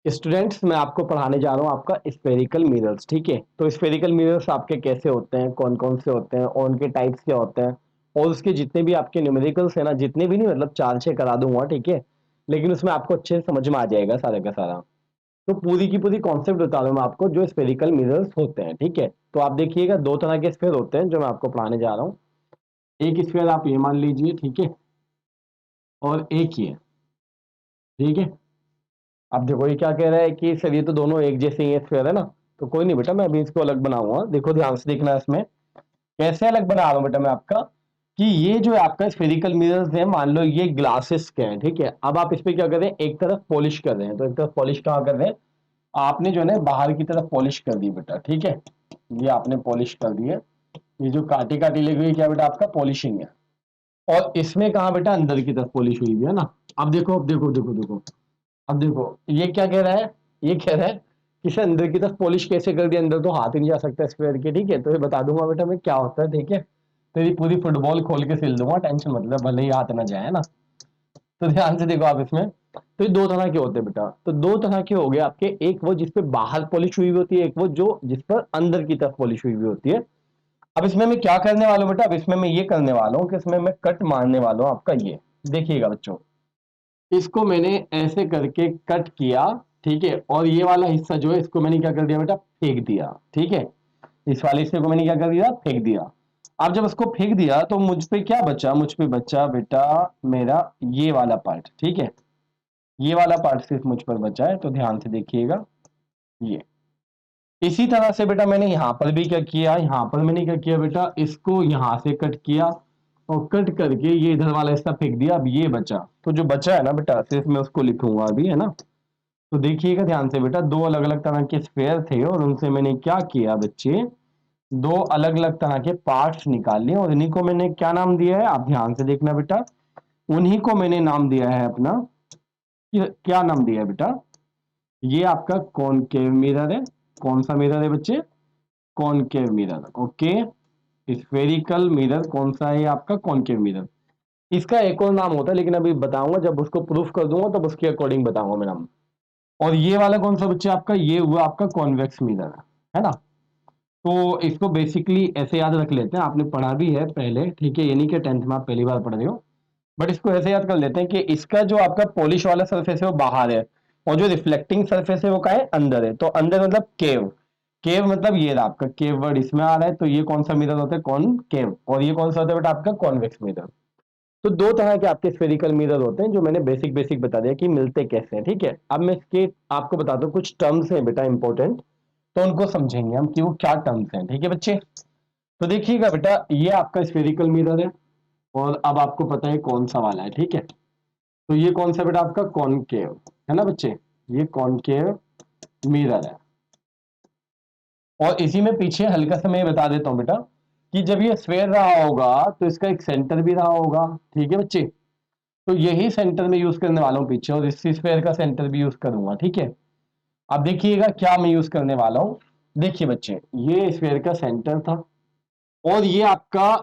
Students, मैं आपको पढ़ाने जा रहा हूँ आपका स्फेरिकल मिरर्स। ठीक है, तो स्फेरिकल मिरर्स आपके कैसे होते हैं, कौन कौन से होते हैं और उनके टाइप्स क्या होते हैं, और उसके जितने भी आपके न्यूमेरिकल्स है ना, जितने भी नहीं मतलब 4-6 करा दूंगा। ठीक है, लेकिन उसमें आपको अच्छे से समझ में आ जाएगा सारा का सारा। तो पूरी की पूरी कॉन्सेप्ट बता रहा हूँ मैं आपको जो स्फेरिकल मिरर्स होते हैं। ठीक है, तो आप देखिएगा दो तरह के स्फेयर होते हैं जो मैं आपको पढ़ाने जा रहा हूँ। एक स्फेयर आप ये मान लीजिए, ठीक है, और एक ही है। ठीक है, अब देखो ये क्या कह रहा है कि सर ये तो दोनों एक जैसे ही स्फेयर है ना। तो कोई नहीं बेटा, मैं अभी इसको अलग बनाऊंगा। देखो ध्यान से देखना है इसमें कैसे अलग बना रहा हूं बेटा मैं आपका, कि ये जो है आपका स्फेरिकल मिरर्स है, मान लो ये ग्लासेस के हैं। ठीक है, अब आप इस पे क्या कर रहे हैं, एक तरफ पॉलिश कर रहे हैं। तो एक तरफ पॉलिश कहाँ कर रहे हैं, आपने जो है ना बाहर की तरफ पॉलिश कर दी बेटा। ठीक है, ये आपने पॉलिश कर दी है। ये जो काटी काटी लगी हुई क्या बेटा, आपका पॉलिशिंग है। और इसमें कहा बेटा, अंदर की तरफ पॉलिश हुई हुई है ना। अब देखो, अब देखो ये क्या कह रहा है, ये कह रहा है कि सर अंदर की तरफ पॉलिश कैसे कर दिया, अंदर तो हाथ ही नहीं जा सकता स्क्वायर के। ठीक है, तो ये बता दूंगा बेटा मैं क्या होता है। ठीक है, तेरी पूरी फुटबॉल खोल के सिल दूंगा, टेंशन मतलब, भले ही हाथ ना जाए ना। तो ध्यान से देखो आप इसमें, तो ये दो तरह के होते हैं बेटा। तो दो तरह के हो गए आपके, एक वो जिसपे बाहर पॉलिश हुई हुई होती है, एक वो जो जिस पर अंदर की तरफ पॉलिश हुई हुई होती है। अब इसमें मैं क्या करने वाला हूँ बेटा, अब इसमें मैं ये करने वाला हूँ कि इसमें मैं कट मारने वाला हूँ आपका ये। देखिएगा बच्चों, इसको मैंने ऐसे करके कट किया। ठीक है, और ये वाला हिस्सा जो है इसको मैंने क्या कर दिया बेटा, फेंक दिया। ठीक है, इस वाले हिस्से को मैंने क्या कर दिया, फेंक दिया। अब जब इसको फेंक दिया तो मुझ पे क्या बचा, मुझ पे बचा बेटा मेरा ये वाला पार्ट। ठीक है, ये वाला पार्ट सिर्फ मुझ पर बचा है। तो ध्यान से देखिएगा, ये इसी तरह से बेटा मैंने यहां पर भी क्या किया, यहां पर मैंने क्या किया बेटा, इसको यहां से कट किया और कट करके ये इधर वाला हिस्सा फेंक दिया। अब ये बचा, तो जो बचा है ना बेटा, सिर्फ मैं उसको लिखूंगा अभी, है ना। तो देखिएगा ध्यान से बेटा, दो अलग अलग तरह के स्फेयर थे और उनसे मैंने क्या किया बच्चे, दो अलग अलग तरह के पार्ट्स निकाल लिए और इन्हीं को मैंने क्या नाम दिया है, आप ध्यान से देखना बेटा। उन्हीं को मैंने नाम दिया है अपना, क्या नाम दिया है बेटा, ये आपका कॉनकेव मिरर है। कौन सा मिरर है बच्चे, concave mirror. Okay, spherical mirror कौन सा है आपका, कॉनकेव मिरर। इसका एक और नाम होता है, लेकिन अभी बताऊंगा, जब उसको प्रूफ कर दूंगा तब उसके अकॉर्डिंग बताऊंगा मैं नाम। और ये वाला कौन सा बच्चे आपका, ये हुआ आपका कॉन्वेक्स मिरर, है ना। तो इसको बेसिकली ऐसे याद रख लेते हैं, आपने पढ़ा भी है पहले। ठीक है, ये नहीं कि 10th में आप पहली बार पढ़ रहे हो, बट इसको ऐसे याद कर लेते हैं कि इसका जो आपका पॉलिश वाला सरफेस है वो बाहर है, और जो रिफ्लेक्टिंग सरफेस है वो क्या है, अंदर है। तो अंदर मतलब केव, केव मतलब ये रहा आपका केव वर्ड इसमें आ रहा है। तो ये कौन सा मिरर होता है, कौन केव, और ये कौन सा होता है बेटा आपका कॉन्वेक्स मिरर। तो दो तरह के आपके स्फेरिकल मिरर होते हैं जो मैंने बेसिक बेसिक बता दिया कि मिलते कैसे हैं। ठीक है, अब मैं इसके आपको बताता हूँ, कुछ टर्म्स हैं बेटा इंपॉर्टेंट, तो उनको समझेंगे हम कि वो क्या टर्म्स हैं। ठीक है बच्चे, तो देखिएगा बेटा, ये आपका स्फेरिकल मिरर है और अब आपको पता है कौन सा वाला है। ठीक है, तो ये कौन सा बेटा आपका कॉनकेव, है ना बच्चे, ये कॉनकेव मिरर है। और इसी में पीछे हल्का सा मैं बता देता हूं बेटा, कि जब ये स्फेयर रहा होगा तो इसका एक सेंटर भी रहा होगा। ठीक है बच्चे, तो यही सेंटर में यूज करने वाला हूँ पीछे, और इसी स्फेयर का सेंटर भी यूज करूंगा। ठीक है, अब देखिएगा क्या मैं यूज करने वाला हूँ। देखिए बच्चे, ये स्फेयर का सेंटर था, और ये आपका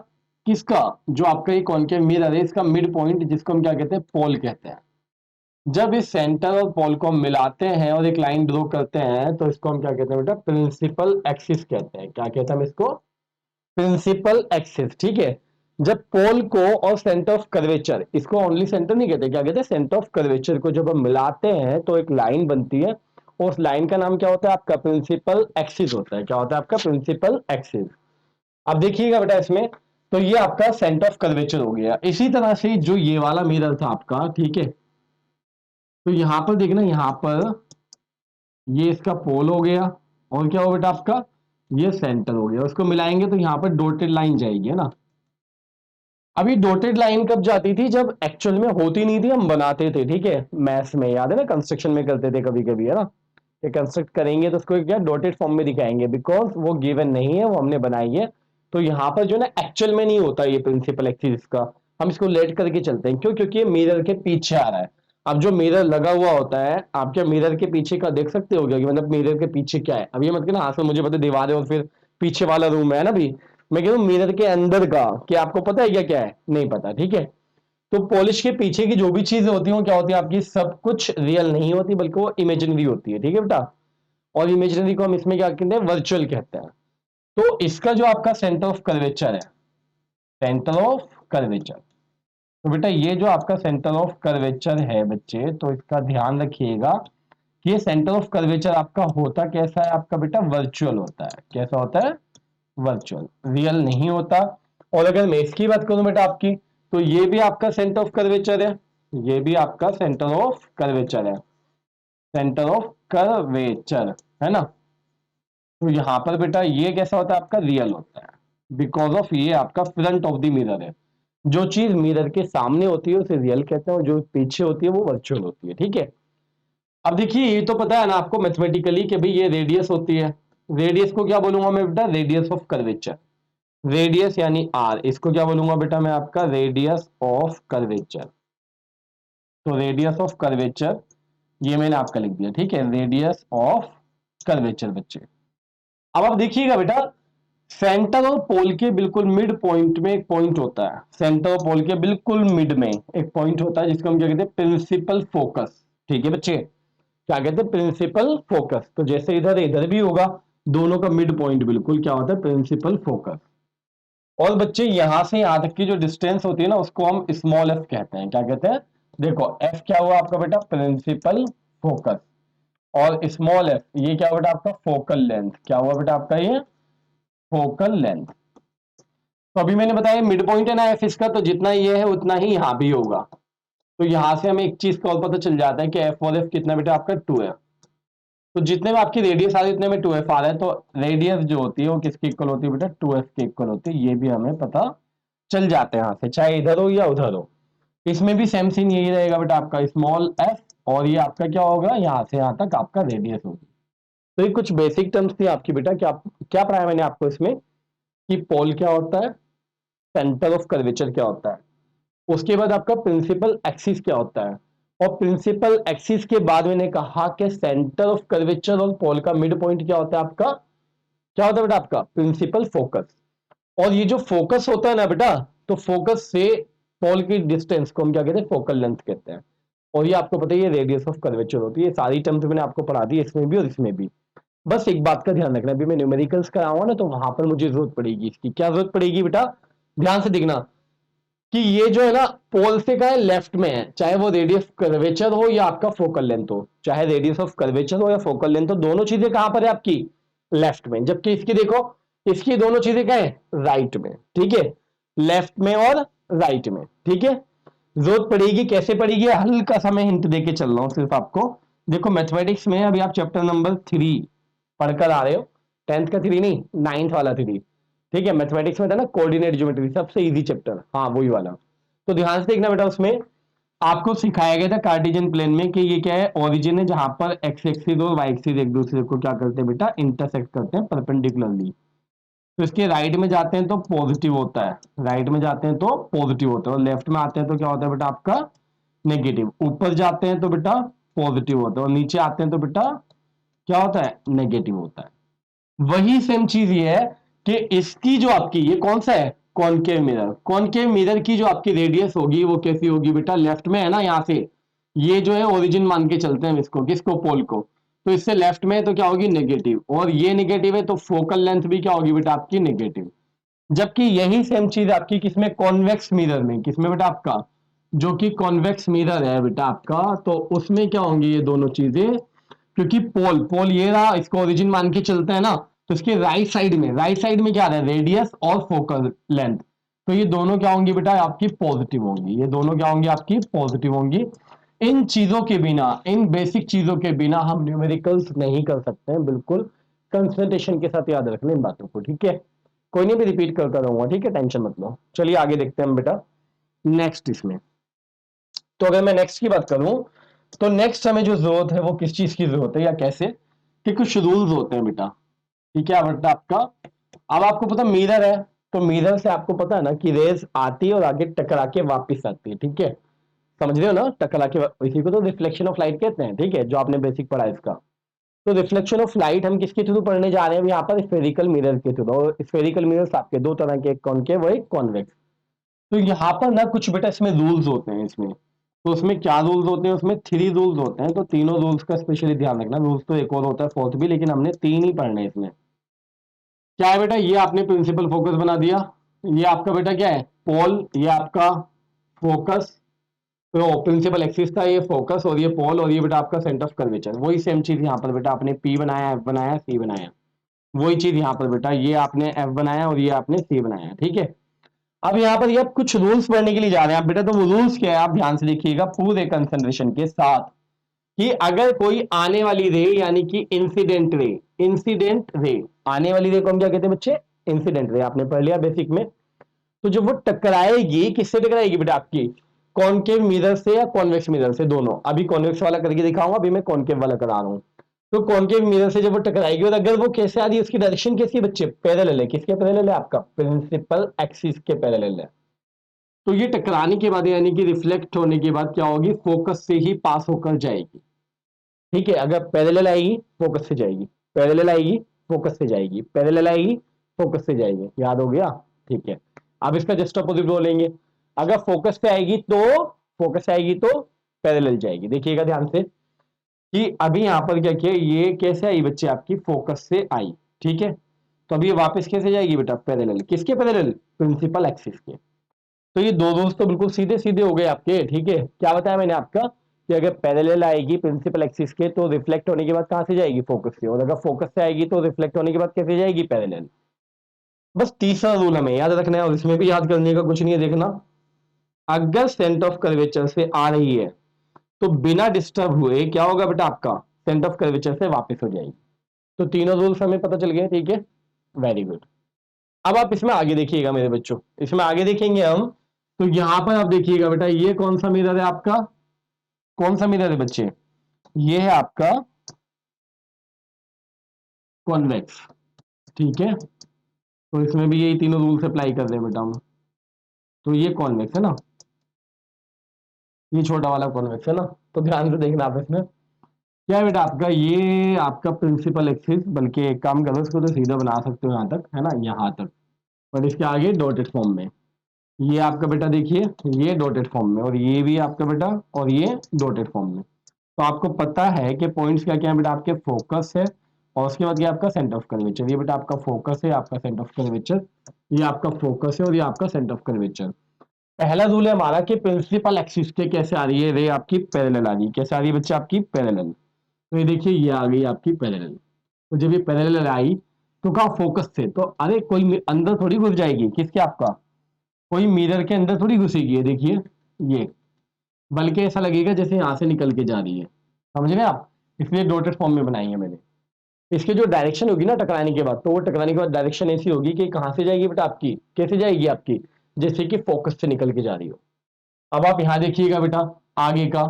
किसका, जो आपका ये कॉनकेव मिरर है, इसका मिड पॉइंट जिसको हम क्या कहते हैं, पोल कहते हैं। जब इस सेंटर और पोल को हम मिलाते हैं और एक लाइन ड्रॉ करते हैं तो इसको हम क्या कहते हैं बेटा, प्रिंसिपल एक्सिस कहते हैं। क्या कहते हैं हम इसको, प्रिंसिपल एक्सिस। ठीक है, जब पोल को और सेंटर ऑफ कर्वेचर, इसको ओनली सेंटर नहीं कहते, क्या कहते हैं, सेंटर ऑफ कर्वेचर को जब हम मिलाते हैं तो एक लाइन बनती है, और उस लाइन का नाम क्या होता है आपका, प्रिंसिपल एक्सिस होता है। क्या होता है आपका, प्रिंसिपल एक्सिस। अब देखिएगा बेटा इसमें, तो ये आपका सेंटर ऑफ कर्वेचर हो गया। इसी तरह से जो ये वाला मिरर था आपका, ठीक है, तो यहां पर देखना, यहां पर ये इसका पोल हो गया, और क्या हो बेटा आपका, ये सेंटर हो गया। उसको मिलाएंगे तो यहां पर डॉटेड लाइन जाएगी, है ना। अभी डॉटेड लाइन कब जाती थी, जब एक्चुअल में होती नहीं थी, हम बनाते थे। ठीक है, मैथ्स में याद है ना, कंस्ट्रक्शन में करते थे कभी कभी, है ना। ये कंस्ट्रक्ट करेंगे तो उसको क्या डॉटेड फॉर्म में दिखाएंगे, बिकॉज वो गिवन नहीं है, वो हमने बनाई है। तो यहाँ पर जो ना एक्चुअल में नहीं होता ये प्रिंसिपल एक्सिस का, हम इसको लेट करके चलते हैं। क्यों, क्योंकि ये मिरर के पीछे आ रहा है। अब जो मिरर लगा हुआ होता है, आप क्या मिरर के पीछे का देख सकते हो क्या, कि मतलब मिरर के पीछे क्या है। अब ये मत कहना हाँ सर मुझे पता है दीवार है और फिर पीछे वाला रूम है ना। भी मैं कह रहा हूँ मिरर के अंदर का, कि आपको पता है क्या क्या है, नहीं पता। ठीक है, तो पॉलिश के पीछे की जो भी चीजें होती हैं वो क्या होती है आपकी, सब कुछ रियल नहीं होती बल्कि वो इमेजिनरी होती है, ठीक है बेटा। और इमेजिनरी को हम इसमें क्या कहते हैं, वर्चुअल कहते हैं। तो इसका जो आपका सेंटर ऑफ कर्वेचर है, सेंटर ऑफ कर्वेचर, तो बेटा ये जो आपका सेंटर ऑफ कर्वेचर है बच्चे, तो इसका ध्यान रखिएगा कि ये सेंटर ऑफ कर्वेचर आपका होता कैसा है, आपका बेटा वर्चुअल होता है। कैसा होता है, वर्चुअल, रियल नहीं होता। और अगर मैं इसकी बात करूं बेटा आपकी, तो ये भी आपका सेंटर ऑफ कर्वेचर है, ये भी आपका सेंटर ऑफ कर्वेचर है, सेंटर ऑफ कर्वेचर, है ना। तो यहां पर बेटा ये कैसा होता है, आपका रियल होता है, बिकॉज ऑफ ये आपका फ्रंट ऑफ द मिरर है। जो चीज मिरर के सामने होती है उसे रियल कहते हैं, और जो पीछे होती है वो वर्चुअल होती है, ठीक है। अब देखिए ये तो पता है ना आपको मैथमेटिकली कि भाई ये रेडियस होती है, रेडियस को क्या बोलूंगा मैं बेटा, रेडियस ऑफ कर्वेचर, रेडियस यानी आर, इसको क्या बोलूंगा बेटा मैं आपका, रेडियस ऑफ कर्वेचर। तो रेडियस ऑफ कर्वेचर ये मैंने आपका लिख दिया, ठीक है, रेडियस ऑफ कर्वेचर बच्चे। अब आप देखिएगा बेटा, सेंटर और पोल के बिल्कुल मिड पॉइंट में एक पॉइंट होता है, सेंटर और पोल के बिल्कुल मिड में एक पॉइंट होता है जिसको हम क्या कहते हैं, प्रिंसिपल फोकस, ठीक है बच्चे। क्या कहते हैं, प्रिंसिपल फोकस। तो जैसे इधर इधर भी होगा, दोनों का मिड पॉइंट बिल्कुल क्या होता है, प्रिंसिपल फोकस। और बच्चे यहां से यहां तक की जो डिस्टेंस होती है ना उसको हम स्मॉल एफ कहते हैं। क्या कहते हैं, देखो एफ क्या हुआ आपका बेटा, प्रिंसिपल फोकस, और स्मॉल एफ ये क्या हुआ बेटा आपका, फोकल लेंथ। क्या हुआ बेटा आपका ये, फोकल लेंथ। तो अभी मैंने बताया मिड पॉइंट है ना एफ इसका, तो जितना ये है उतना ही यहां भी होगा। तो यहां से हमें एक चीज का और पता चल जाता है कि एफ और एफ कितना बेटा आपका 2 है। तो जितने में आपकी रेडियस आ रही है उतने में 2f आ रहा है, तो रेडियस जो होती है वो किसके इक्वल होती है बेटा, 2f के इक्वल होती है। ये भी हमें पता चल जाते हैं यहाँ से, चाहे इधर हो या उधर हो। इसमें भी सेम सीन यही रहेगा बेटा आपका, स्मॉल एफ, और ये आपका क्या होगा, यहाँ से यहाँ तक आपका रेडियस होगी। तो ये कुछ बेसिक टर्म्स थी आपकी बेटा, क्या पढ़ाया मैंने आपको इसमें, कि पोल क्या होता है, सेंटर ऑफ कर्वेचर क्या होता है, उसके बाद आपका प्रिंसिपल एक्सिस क्या होता है, और प्रिंसिपल एक्सिस के बाद मैंने कहा कि सेंटर ऑफ कर्वेचर और पोल का मिड पॉइंट क्या होता है आपका, क्या होता है बेटा आपका, प्रिंसिपल फोकस। और ये जो फोकस होता है ना बेटा, तो फोकस से पोल की डिस्टेंस को हम क्या कहते हैं, फोकल लेंथ कहते हैं। और ये आपको पता है ये रेडियस ऑफ कर्वेचर होती है। ये सारी टर्म्स मैंने आपको पढ़ा दी, इसमें भी और इसमें भी। बस एक बात का ध्यान रखना, अभी मैं न्यूमेरिकल्स कराऊंगा ना तो वहां पर मुझे जरूरत पड़ेगी इसकी। क्या जरूरत पड़ेगी बेटा, ध्यान से देखना, कि ये जो है ना पोल से का है लेफ्ट में है, चाहे वो रेडियस कर्वेचर हो या आपका फोकल लेंथ हो, चाहे रेडियस ऑफ कर्वेचर हो या फोकल लेंथ हो, दोनों चीजें कहां पर है आपकी, लेफ्ट में। जबकि इसकी देखो, इसकी दोनों चीजें क्या है, राइट में, ठीक है, लेफ्ट में और राइट में, ठीक है। जरूरत पड़ेगी, कैसे पड़ेगी, हल्का सा मैं हिंट देके चल रहा हूं सिर्फ आपको। देखो मैथमेटिक्स में अभी आप चैप्टर नंबर 3 पढ़कर आ रहे हो, 10th का 3 नहीं, 9th वाला 3, ठीक है। मैथमेटिक्स में था ना कोऑर्डिनेट ज्योमेट्री, सबसे इजी चैप्टर, हाँ वही वाला। तो ध्यान से देखना बेटा, उसमें आपको सिखाया गया था कार्टेशियन प्लेन में कि ये क्या है, ओरिजिन है जहां पर एक्स एक्सिस और वाई एक्सिस एक दूसरे को क्या करते हैं बेटा, इंटरसेक्ट करते हैं परपेंडिकुलरली। तो इसके राइट में जाते हैं तो पॉजिटिव होता है, राइट में जाते हैं तो पॉजिटिव होता है, और लेफ्ट में आते हैं तो क्या होता है बेटा आपका, नेगेटिव। ऊपर जाते हैं तो बेटा पॉजिटिव होता है, और नीचे आते हैं तो बेटा क्या होता है, नेगेटिव होता है। वही सेम चीज ये है कि इसकी जो आपकी ये कौन सा है, कॉनकेव मिरर, कॉनकेव मिरर की जो आपकी रेडियस होगी वो कैसी होगी बेटा, लेफ्ट में है ना, यहां से ये जो है ओरिजिन मान के चलते हैं इसको, किसको, पोल को। तो इससे लेफ्ट में है तो क्या होगी, नेगेटिव, और ये नेगेटिव है तो फोकल लेंथ भी क्या होगी बेटा आपकी, नेगेटिव। जबकि यही सेम चीज आपकी किसमें, कॉन्वेक्स मिरर में, किसमें बेटा आपका, जो कि कॉन्वेक्स मिरर है बेटा आपका, तो उसमें क्या होंगी ये दोनों चीजें, क्योंकि पोल पोल ये रहा, इसको ओरिजिन मान के चलते हैं ना, तो इसके राइट साइड में क्या आ रहा है, रेडियस और फोकल लेंथ। तो ये दोनों क्या होंगी बेटा आपकी, पॉजिटिव होंगी, ये दोनों क्या होंगी आपकी, पॉजिटिव होंगी। इन चीजों के बिना, इन बेसिक चीजों के बिना हम न्यूमेरिकल्स नहीं कर सकते हैं, बिल्कुल कंसंट्रेशन के साथ याद रखना इन बातों को, ठीक है। कोई नहीं, भी रिपीट करता रहूंगा, ठीक है, टेंशन मत लो। चलिए आगे देखते हैं हम बेटा नेक्स्ट इसमें। तो अगर मैं नेक्स्ट की बात करूं, तो नेक्स्ट हमें जो जरूरत है वो किस चीज की जरूरत है या कैसे, कि कुछ रूल्स होते हैं बेटा, ठीक है बेटा आपका। अब आपको पता मिरर है, तो मिरर से आपको पता है ना कि रेज आती है और आगे टकरा के वापिस आती है, ठीक है, समझ रहे हो ना, टकरा के इसी को तो रिफ्लेक्शन ऑफ लाइट कहते हैं, ठीक है, जो आपने बेसिक पढ़ा है इसका। तो रिफ्लेक्शन ऑफ लाइट हम किसके थ्रू पढ़ने जा रहे हैं यहाँ पर, स्फेरिकल मिरर के थ्रू। और स्फेरिकल मिरर्स आपके दो तरह के, एक कॉनकेव और एक कॉन्वेक्स। तो यहाँ पर ना कुछ बेटा इसमें रूल्स होते हैं इसमें। तो उसमें क्या रूल्स होते हैं, उसमें 3 रूल्स होते हैं, तो तीनों रूल्स का स्पेशली ध्यान रखना। रूल्स तो एक और होता है फोर्थ भी, लेकिन हमने 3 ही पढ़ने हैं इसमें। क्या है बेटा, ये आपने प्रिंसिपल फोकस बना दिया। ये आपका बेटा क्या है, पोल, ये आपका फोकस। तो प्रिंसिपल एक्सिस था ये फोकस, और ये पोल, और ये बेटा आपका सेंटर ऑफ कर्वेचर। वही सेम चीज यहाँ पर बेटा आपने पी बनाया, एफ बनाया, सी बनाया। वही चीज यहाँ पर बेटा, ये आपने एफ बनाया और ये आपने सी बनाया, ठीक है। अब यहाँ पर ये आप कुछ रूल्स पढ़ने के लिए जा रहे हैं आप बेटा, तो वो रूल्स क्या है आप ध्यान से देखिएगा पूरे कंसंट्रेशन के साथ। कि अगर कोई आने वाली रे, यानी कि इंसिडेंट रे, इंसिडेंट रे, आने वाली रे को हम क्या कहते हैं बच्चे, इंसिडेंट रे, आपने पढ़ लिया बेसिक में। तो जब वो टकराएगी, किससे टकराएगी बेटा आपकी, कॉनकेव मिरर से या कॉन्वेक्स मिरर से, दोनों। अभी कॉन्वेक्स वाला करके दिखाऊंगा, अभी मैं कॉनकेव वाला करा रहा हूं। तो कॉनकेव मिरर से जब वो टकराएगी, और अगर वो कैसे आ रही है, उसकी डायरेक्शन कैसी है बच्चे, पैरेलल है। किसके पैरेलल है, आपका प्रिंसिपल एक्सिस के पैरेलल है। तो ये टकराने के बाद, यानी कि रिफ्लेक्ट होने के बाद क्या होगी, फोकस से ही पास होकर जाएगी, ठीक है। अगर पैरेलल आएगी, फोकस से जाएगी, पैरेलल आएगी, फोकस से जाएगी, पैरेलल आएगी, फोकस से जाएगी। याद हो गया, ठीक है। अब इसका जस्ट अपोजिट बोलेंगे, अगर फोकस पे आएगी तो, फोकस से आएगी तो पैरेलल जाएगी। देखिएगा ध्यान से कि अभी यहां पर क्या किया, ये कैसे आई बच्चे आपकी, फोकस से आई, ठीक है। तो अभी ये वापस कैसे जाएगी बेटा, पैरेलल। किसके पैरेलल, प्रिंसिपल एक्सिस के। तो ये दो दोस्त तो बिल्कुल सीधे सीधे हो गए आपके, ठीक है। क्या बताया मैंने आपका, कि अगर पैरेलल आएगी प्रिंसिपल एक्सिस के, तो रिफ्लेक्ट होने के बाद कहां से जाएगी, फोकस से। और अगर फोकस से आएगी तो रिफ्लेक्ट होने के बाद कैसे जाएगी, पैरेलल। बस तीसरा रूल हमें याद रखना है, और इसमें भी याद करने का कुछ नहीं है। देखना, अगर सेंटर ऑफ कर्वेचर से आ रही है, तो बिना डिस्टर्ब हुए क्या होगा बेटा, आपका सेंटर ऑफ कर्वेचर से वापस हो जाएगी। तो तीनों रूल्स हमें पता चल गए, ठीक है। Very good. अब आप इसमें आगे देखिएगा मेरे बच्चों, इसमें आगे देखेंगे हम। तो यहां पर आप देखिएगा बेटा, ये कौन सा मिरर है आपका, कौन सा मिरर है बच्चे, ये है आपका कॉन्वेक्स, ठीक है। तो इसमें भी यही तीनों रूल्स अप्लाई कर रहे हैं बेटा हम। तो ये कॉन्वेक्स है ना, ये छोटा वाला कॉन्वेक्स है ना। तो ध्यान से देखना आप इसमें क्या है बेटा, आपका ये आपका प्रिंसिपल एक्सिस, बल्कि एक काम करो, इसको तो सीधा बना सकते हो यहाँ तक, है ना, यहाँ तक। और इसके आगे डॉटेड फॉर्म में, ये आपका बेटा देखिए, ये डॉटेड फॉर्म में, और ये भी आपका बेटा, और ये डॉटेड फॉर्म में। तो आपको पता है कि पॉइंट्स क्या क्या है बेटा, आपके फोकस है, और उसके बाद ये आपका सेंटर ऑफ कर्वेचर। ये बेटा आपका फोकस है, आपका सेंटर ऑफ कर्वेचर, ये आपका फोकस है, और ये आपका सेंटर ऑफ कर्वेचर। पहला रूल है हमारा कि प्रिंसिपल एक्सिस के कैसे आ रही है रे, आपकी पैरेलल आ रही है। कैसे आ रही है बच्चे, आपकी पैरेलल। तो ये देखिए, ये आ गई आपकी पैरेलल। तो जब ये पैरेलल आई, तो कहा फोकस से, तो अरे कोई अंदर थोड़ी घुस जाएगी, किसके, आपका कोई मिरर के अंदर थोड़ी घुसेगी। ये देखिए, ये बल्कि ऐसा लगेगा जैसे यहां से निकल के जा रही है, समझ रहे हैं आप। इसलिए डॉटेड फॉर्म में बनाई है मैंने। इसकी जो डायरेक्शन होगी ना टकराने के बाद, तो वो टकराने के बाद डायरेक्शन ऐसी होगी कि कहां से जाएगी बेटा आपकी, कैसे जाएगी आपकी, जैसे कि फोकस से निकल के जा रही हो। अब आप यहां देखिएगा बेटा, आगे का,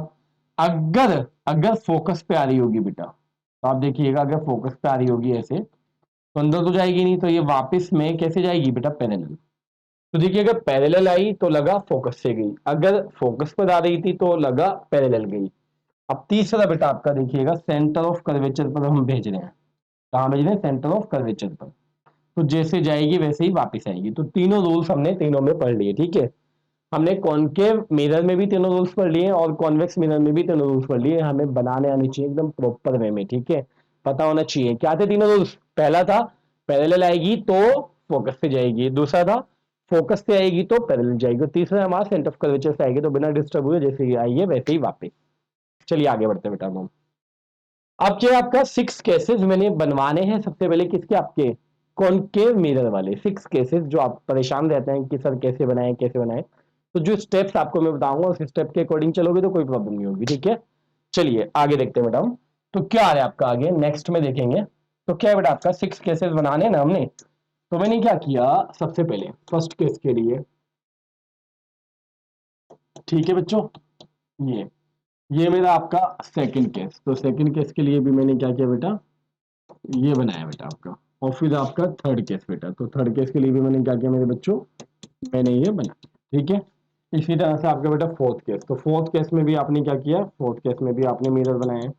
अगर अगर फोकस पे आ रही होगी बेटा, तो आप देखिएगा अगर फोकस पे आ रही होगी ऐसे, तो अंदर तो जाएगी नहीं, तो ये वापस में कैसे जाएगी बेटा, पैरेलल। तो देखिए, अगर पैरेलल आई तो लगा फोकस से गई, अगर फोकस पर आ रही थी तो लगा पैरेलल गई। अब तीसरा बेटा आपका देखिएगा, सेंटर ऑफ कर्वेचर पर हम भेज रहे हैं। कहां भेज रहे हैं, सेंटर ऑफ कर्वेचर पर। तो जैसे जाएगी वैसे ही वापस आएगी। तो तीनों रूल्स हमने तीनों में पढ़ लिए, ठीक है। हमने कॉनकेव मिरर में भी तीनों रूल्स पढ़ लिए, और कॉन्वेक्स मिरर में भी तीनों रूल्स पढ़ लिए। हमें बनाने आने चाहिए एकदम प्रॉपर वे में, ठीक है। पता होना चाहिए क्या थे तीनों रूल्स। पहला था, पैरेलल आएगी तो फोकस पे जाएगी। दूसरा था, फोकस पे आएगी तो पैरेलल जाएगी। और तीसरा हमारा सेंटर ऑफ कर्वेचर से आएगी, तो बिना डिस्टर्ब हुए जैसे ही आई है वैसे ही वापस। चलिए आगे बढ़ते बेटा हम। अब क्या आपका 6 केसेस मैंने बनवाने हैं सबसे पहले, किसके, आपके कॉनकेव मिरर वाले 6 केसेस। जो आप परेशान रहते हैं कि सर कैसे बनाए कैसे बनाए, तो जो स्टेप्स आपको मैं बताऊंगा उस स्टेप के अकॉर्डिंग चलोगे तो कोई प्रॉब्लम नहीं होगी, ठीक है। चलिए आगे देखते हैं बेटा हम। तो क्या आ रहा है आपका आगे, नेक्स्ट में देखेंगे। तो क्या है बेटा आपका 6 केसेस बनाने हैं ना हमने। तो मैंने क्या किया, सबसे पहले फर्स्ट केस के लिए, ठीक है बच्चों, ये ये मेरा आपका सेकंड केस। तो सेकंड केस के लिए भी मैंने क्या किया बेटा, ये बनाया बेटा आपका। और फिर आपका थर्ड केस बेटा, तो थर्ड केस के लिए भी मैंने क्या किया मेरे बच्चों, मैंने ये बनाया, ठीक है। इसी तरह से आपका बेटा फोर्थ केस, तो फोर्थ केस में भी आपने क्या किया, फोर्थ केस में भी आपने मिरर बनाए।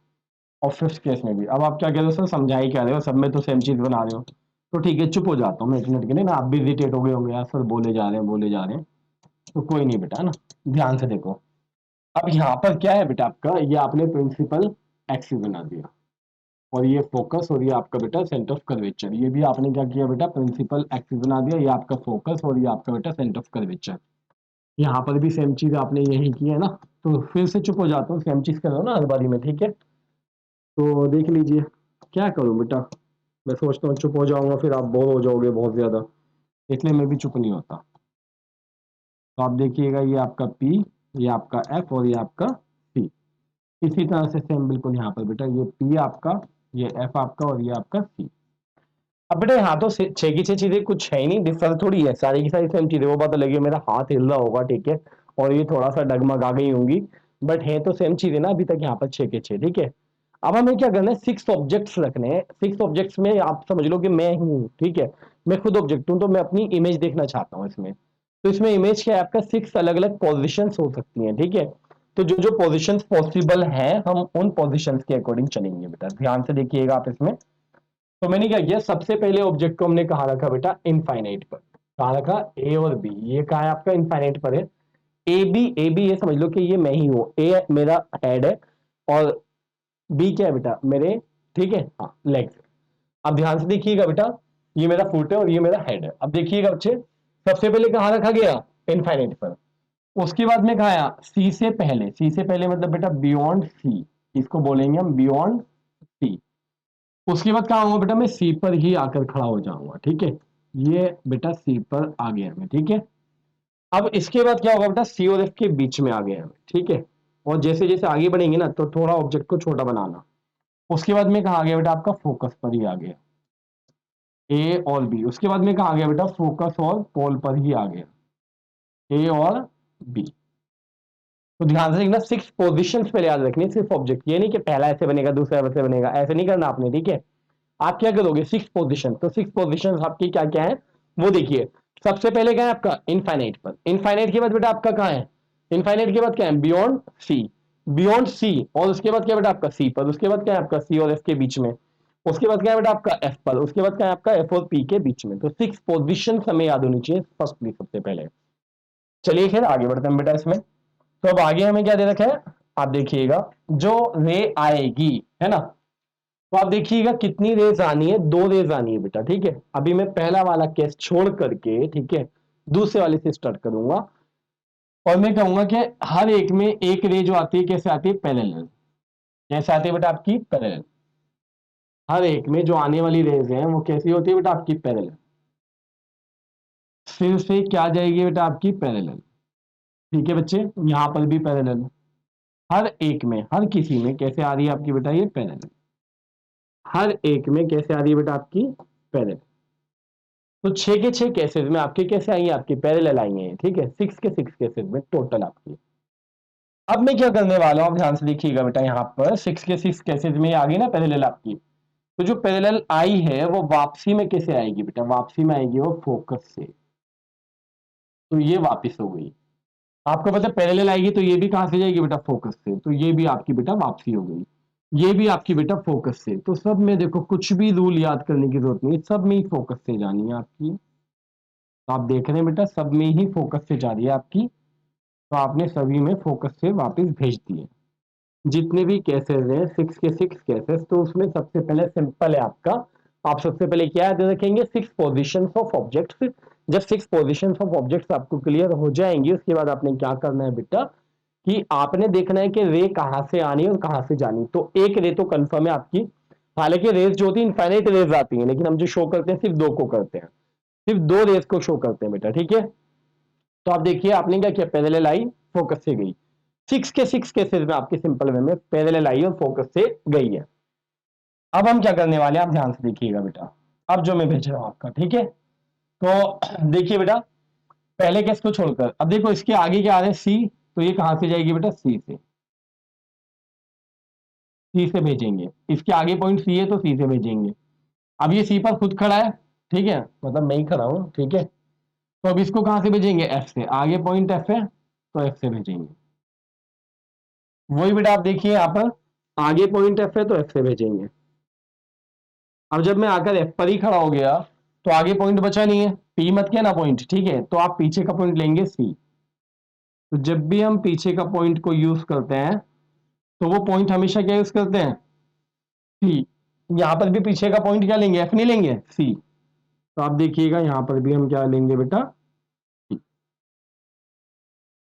और फिफ्थ केस में भी। अब आप क्या कह रहे हो सर, समझा ही क्या रहे हो, सब में तो सेम चीज बना रहे हो। तो ठीक है, चुप हो जाता हूँ मैं एक मिनट के लिए ना, आप भी इरिटेट हो गए होंगे यार, सर बोले जा रहे हैं बोले जा रहे हैं। तो कोई नहीं बेटा, है ना। ध्यान से देखो, अब यहाँ पर क्या है बेटा आपका, ये आपने प्रिंसिपल एक्सिस बना दिया, और ये फोकस, और ये आपका बेटा सेंटर ऑफ कर्वेचर, ये भी आपने क्या किया बेटा, प्रिंसिपल एक्सिस बना दिया, ये आपका फोकस और ये आपका बेटा सेंटर ऑफ कर्वेचर। यहाँ पर भी सेम चीज आपने यही की है ना। तो फिर से चुप हो जाता हूँ, सेम चीज कर रहा हूँ ना हर बारी में, ठीक है। तो देख लीजिए, क्या करूँ बेटा, मैं सोचता हूँ चुप हो जाऊंगा फिर आप बोर हो जाओगे बहुत ज्यादा, इसलिए मैं भी चुप नहीं होता। तो आप देखिएगा, ये आपका P, ये आपका F और ये आपका C। इसी तरह से सेम बिल्कुल यहाँ पर बेटा, ये P आपका, ये F आपका और ये आपका C। अब बेटा यहाँ तो छह की छह चीजें कुछ है ही नहीं, डिफरेंस थोड़ी है, सारी की सारी सेम चीजें। वो बात अलग है, मेरा हाथ हिल रहा होगा, ठीक है, और ये थोड़ा सा डगमगा गई होंगी, बट है तो सेम चीजें ना अभी तक यहाँ पर छह के छह, ठीक है। अब हमें क्या करना है, 6 ऑब्जेक्ट्स रखने हैं। 6 ऑब्जेक्ट्स में आप समझ लो कि मैं हूँ, ठीक है, मैं खुद ऑब्जेक्ट हूँ, तो मैं अपनी इमेज देखना चाहता हूँ इसमें। तो इसमें इमेज क्या है आपका, 6 अलग अलग पोजिशन हो सकती हैं, ठीक है। तो जो जो पोजिशन पॉसिबल हैं, हम उन पोजिशन के अकॉर्डिंग चलेंगे बेटा, ध्यान से देखिएगा आप इसमें। तो मैंने क्या किया, सबसे पहले ऑब्जेक्ट को हमने कहा रखा बेटा इनफाइनाइट पर, कहा रखा ए और बी, ये कहा है आपका इनफाइनाइट पर है। ए बी ये समझ लो कि ये मैं ही हूं, ए मेरा हेड है और बी क्या है बेटा, मेरे, ठीक है, हाँ, लेग्स। अब ध्यान से देखिएगा बेटा, ये मेरा फुट है और ये मेरा हेड है। अब देखिएगा बच्चे, सबसे पहले कहाँ रखा गया, इनफाइनाइट पर। उसके बाद में कहा आया, सी से पहले, सी से पहले मतलब बेटा बियॉन्ड सी, इसको बोलेंगे हम बियॉन्ड सी। उसके बाद कहा होगा बेटा, मैं सी पर ही आकर खड़ा हो जाऊंगा, ठीक है। ये बेटा सी पर आ गया मैं, ठीक है। अब इसके बाद क्या होगा बेटा, सी और एफ के बीच में आ गया मैं, ठीक है। और जैसे जैसे आगे बढ़ेंगे ना, तो थोड़ा ऑब्जेक्ट को छोटा बनाना। उसके बाद में कहा आ गया बेटा आपका फोकस पर ही आ गया, ए और बी। उसके बाद में कहा आ गया बेटा फोकस और पोल पर ही आ गया, ए और बी। तो ध्यान से देखना, 6 पोजिशन पहले याद रखनी है सिर्फ ऑब्जेक्ट, ये नहीं कि पहला ऐसे बनेगा दूसरा वैसे बनेगा, ऐसे नहीं करना आपने, ठीक है। आप क्या करोगे, 6 पोजिशन, तो 6 पोजिशन आपकी क्या क्या है वो देखिए। सबसे पहले क्या है आपका इनफाइनाइट पर, इनफाइनाइट के बाद बेटा आपका कहाँ है, इनफाइनाइट के बाद क्या है, बियॉन्ड सी, बियॉन्ड सी। और उसके बाद क्या बेटा आपका सी पर, उसके बाद क्या है आपका सी और एफ के बीच में। उसके बाद क्या है बेटा आपका एफ पर, उसके बाद क्या है आपका एफ और पी के बीच में। तो 6 पोजिशन हमें याद होनी चाहिए फर्स्टली, सबसे पहले। चलिए खैर आगे बढ़ते हैं बेटा इसमें। तो अब आगे हमें क्या दे रखा है, आप देखिएगा, जो रे आएगी, है ना। तो आप देखिएगा कितनी रेज आनी है, 2 रेज आनी है बेटा, ठीक है। अभी मैं पहला वाला केस छोड़ करके, ठीक है, दूसरे वाले से स्टार्ट करूंगा। और मैं कहूंगा कि हर एक में एक रे जो आती है कैसे आती है, पैरेलल। कैसे आती है बेटा आपकी, पैरेलल। हर एक में जो आने वाली रेज है वो कैसी होती है बेटा आपकी, पैरेलल। फिर से क्या जाएगी बेटा आपकी, पैरेलल। ठीक है बच्चे, यहां पर भी पैरेलल। हर एक में, हर किसी में कैसे आ रही है आपकी बेटा ये पैरेलल। हर एक में कैसे आ रही है बेटा आपकी, पैरेलल। तो 6 के 6 केसेस में आपके कैसे आएंगे, आपकी पैरेलल आएंगे, ठीक है। 6 के 6 केसेस में टोटल आपकी। अब मैं क्या करने वाला हूं, आप ध्यान से देखिएगा बेटा, यहाँ पर 6 के 6 केसेस में आ गई ना पैरेलल आपकी। तो जो पैरेलल आई है वो वापसी में कैसे आएगी बेटा, वापसी में आएगी वो फोकस से। तो ये वापस हो गई। आपको पता है पैरेलल आएगी तो ये भी कहां से जाएगी बेटा, फोकस से। तो ये भी आपकी बेटा वापसी हो गई। ये भी आपकी बेटा फोकस से। तो सब में देखो, कुछ भी रूल याद करने की जरूरत नहीं, सब में ही फोकस से जानी है आपकी। तो आप देख रहे हैं बेटा, सब में ही फोकस से जा रही है आपकी। तो आपने सभी में फोकस से वापस भेज दिए। जितने भी केसेस हैं, 6 के 6 केसेस, तो उसमें सबसे पहले सिंपल है आपका। आप सबसे पहले क्या याद रखेंगे, 6 पोजिशन ऑफ ऑब्जेक्ट्स। जब 6 पोजिशन ऑफ ऑब्जेक्ट्स आपको क्लियर हो जाएंगी, उसके बाद आपने क्या करना है बेटा, कि आपने देखना है कि रे कहां से आनी है और कहां से जानी। तो एक रे तो कंफर्म है आपकी। हालांकि रेस जो होती है इनफाइनाइट रेस आती है, लेकिन हम जो शो करते हैं सिर्फ 2 को करते हैं, सिर्फ 2 रेस को शो करते हैं बेटा, ठीक है। तो आप देखिए आपने क्या किया, पैरेलल आई, फोकस से गई। 6 के 6 केसेस में आपके सिंपल वे में पैरेलल आई और फोकस से गई है। अब हम क्या करने वाले हैं, आप ध्यान से देखिएगा बेटा। अब जो मैं भेज रहा हूं आपका, ठीक है। तो देखिए बेटा, पहले केस को छोड़कर अब देखो इसके आगे क्या आ रहे हैं, सी। तो ये कहां से जाएगी बेटा, सी से। सी से भेजेंगे, इसके आगे पॉइंट सी है तो सी से भेजेंगे। अब ये सी पर खुद खड़ा है, ठीक है, मतलब मैं ही खड़ा हूं, ठीक है। तो अब इसको कहां से भेजेंगे, एफ से। आगे पॉइंट एफ है तो एफ से भेजेंगे। वही बेटा आप देखिए यहाँ पर, आगे पॉइंट एफ है तो एफ से भेजेंगे। अब जब मैं आकर एफ पर ही खड़ा हो गया, तो आगे पॉइंट बचा नहीं है, पी मत किया ना पॉइंट, ठीक है। तो आप पीछे का पॉइंट लेंगे सी। तो जब भी हम पीछे का पॉइंट को यूज करते हैं तो वो पॉइंट हमेशा क्या यूज करते हैं, सी। यहां पर भी पीछे का पॉइंट क्या लेंगे, एफ नहीं लेंगे, सी। तो आप देखिएगा यहां पर भी हम क्या लेंगे बेटा, सी।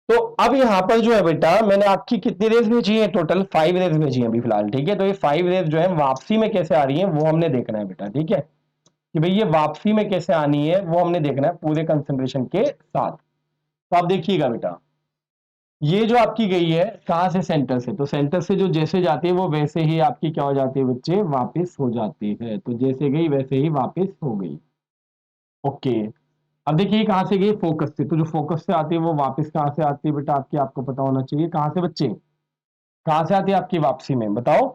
तो अब यहां पर जो है बेटा, मैंने आपकी कितनी रेज भेजी है, टोटल 5 रेज भेजी है अभी फिलहाल, ठीक है। तो ये 5 रेज जो है वापसी में कैसे आ रही है वो हमने देखना है बेटा, ठीक है, कि भाई ये वापसी में कैसे आनी है वो हमने देखना है पूरे कंसंट्रेशन के साथ। तो आप देखिएगा बेटा, ये जो आपकी गई है कहां से, सेंटर से, तो सेंटर से जो जैसे जाती है वो वैसे ही आपकी क्या हो जाती है बच्चे, वापस हो जाती है। तो जैसे गई वैसे ही वापस हो गई। ओके। अब देखिए कहां से गई, फोकस से। तो जो फोकस से आती है वो वापस कहां से आती है बेटा आपकी, आपको पता होना चाहिए कहां से बच्चे, कहां से आती है आपकी वापसी में, बताओ।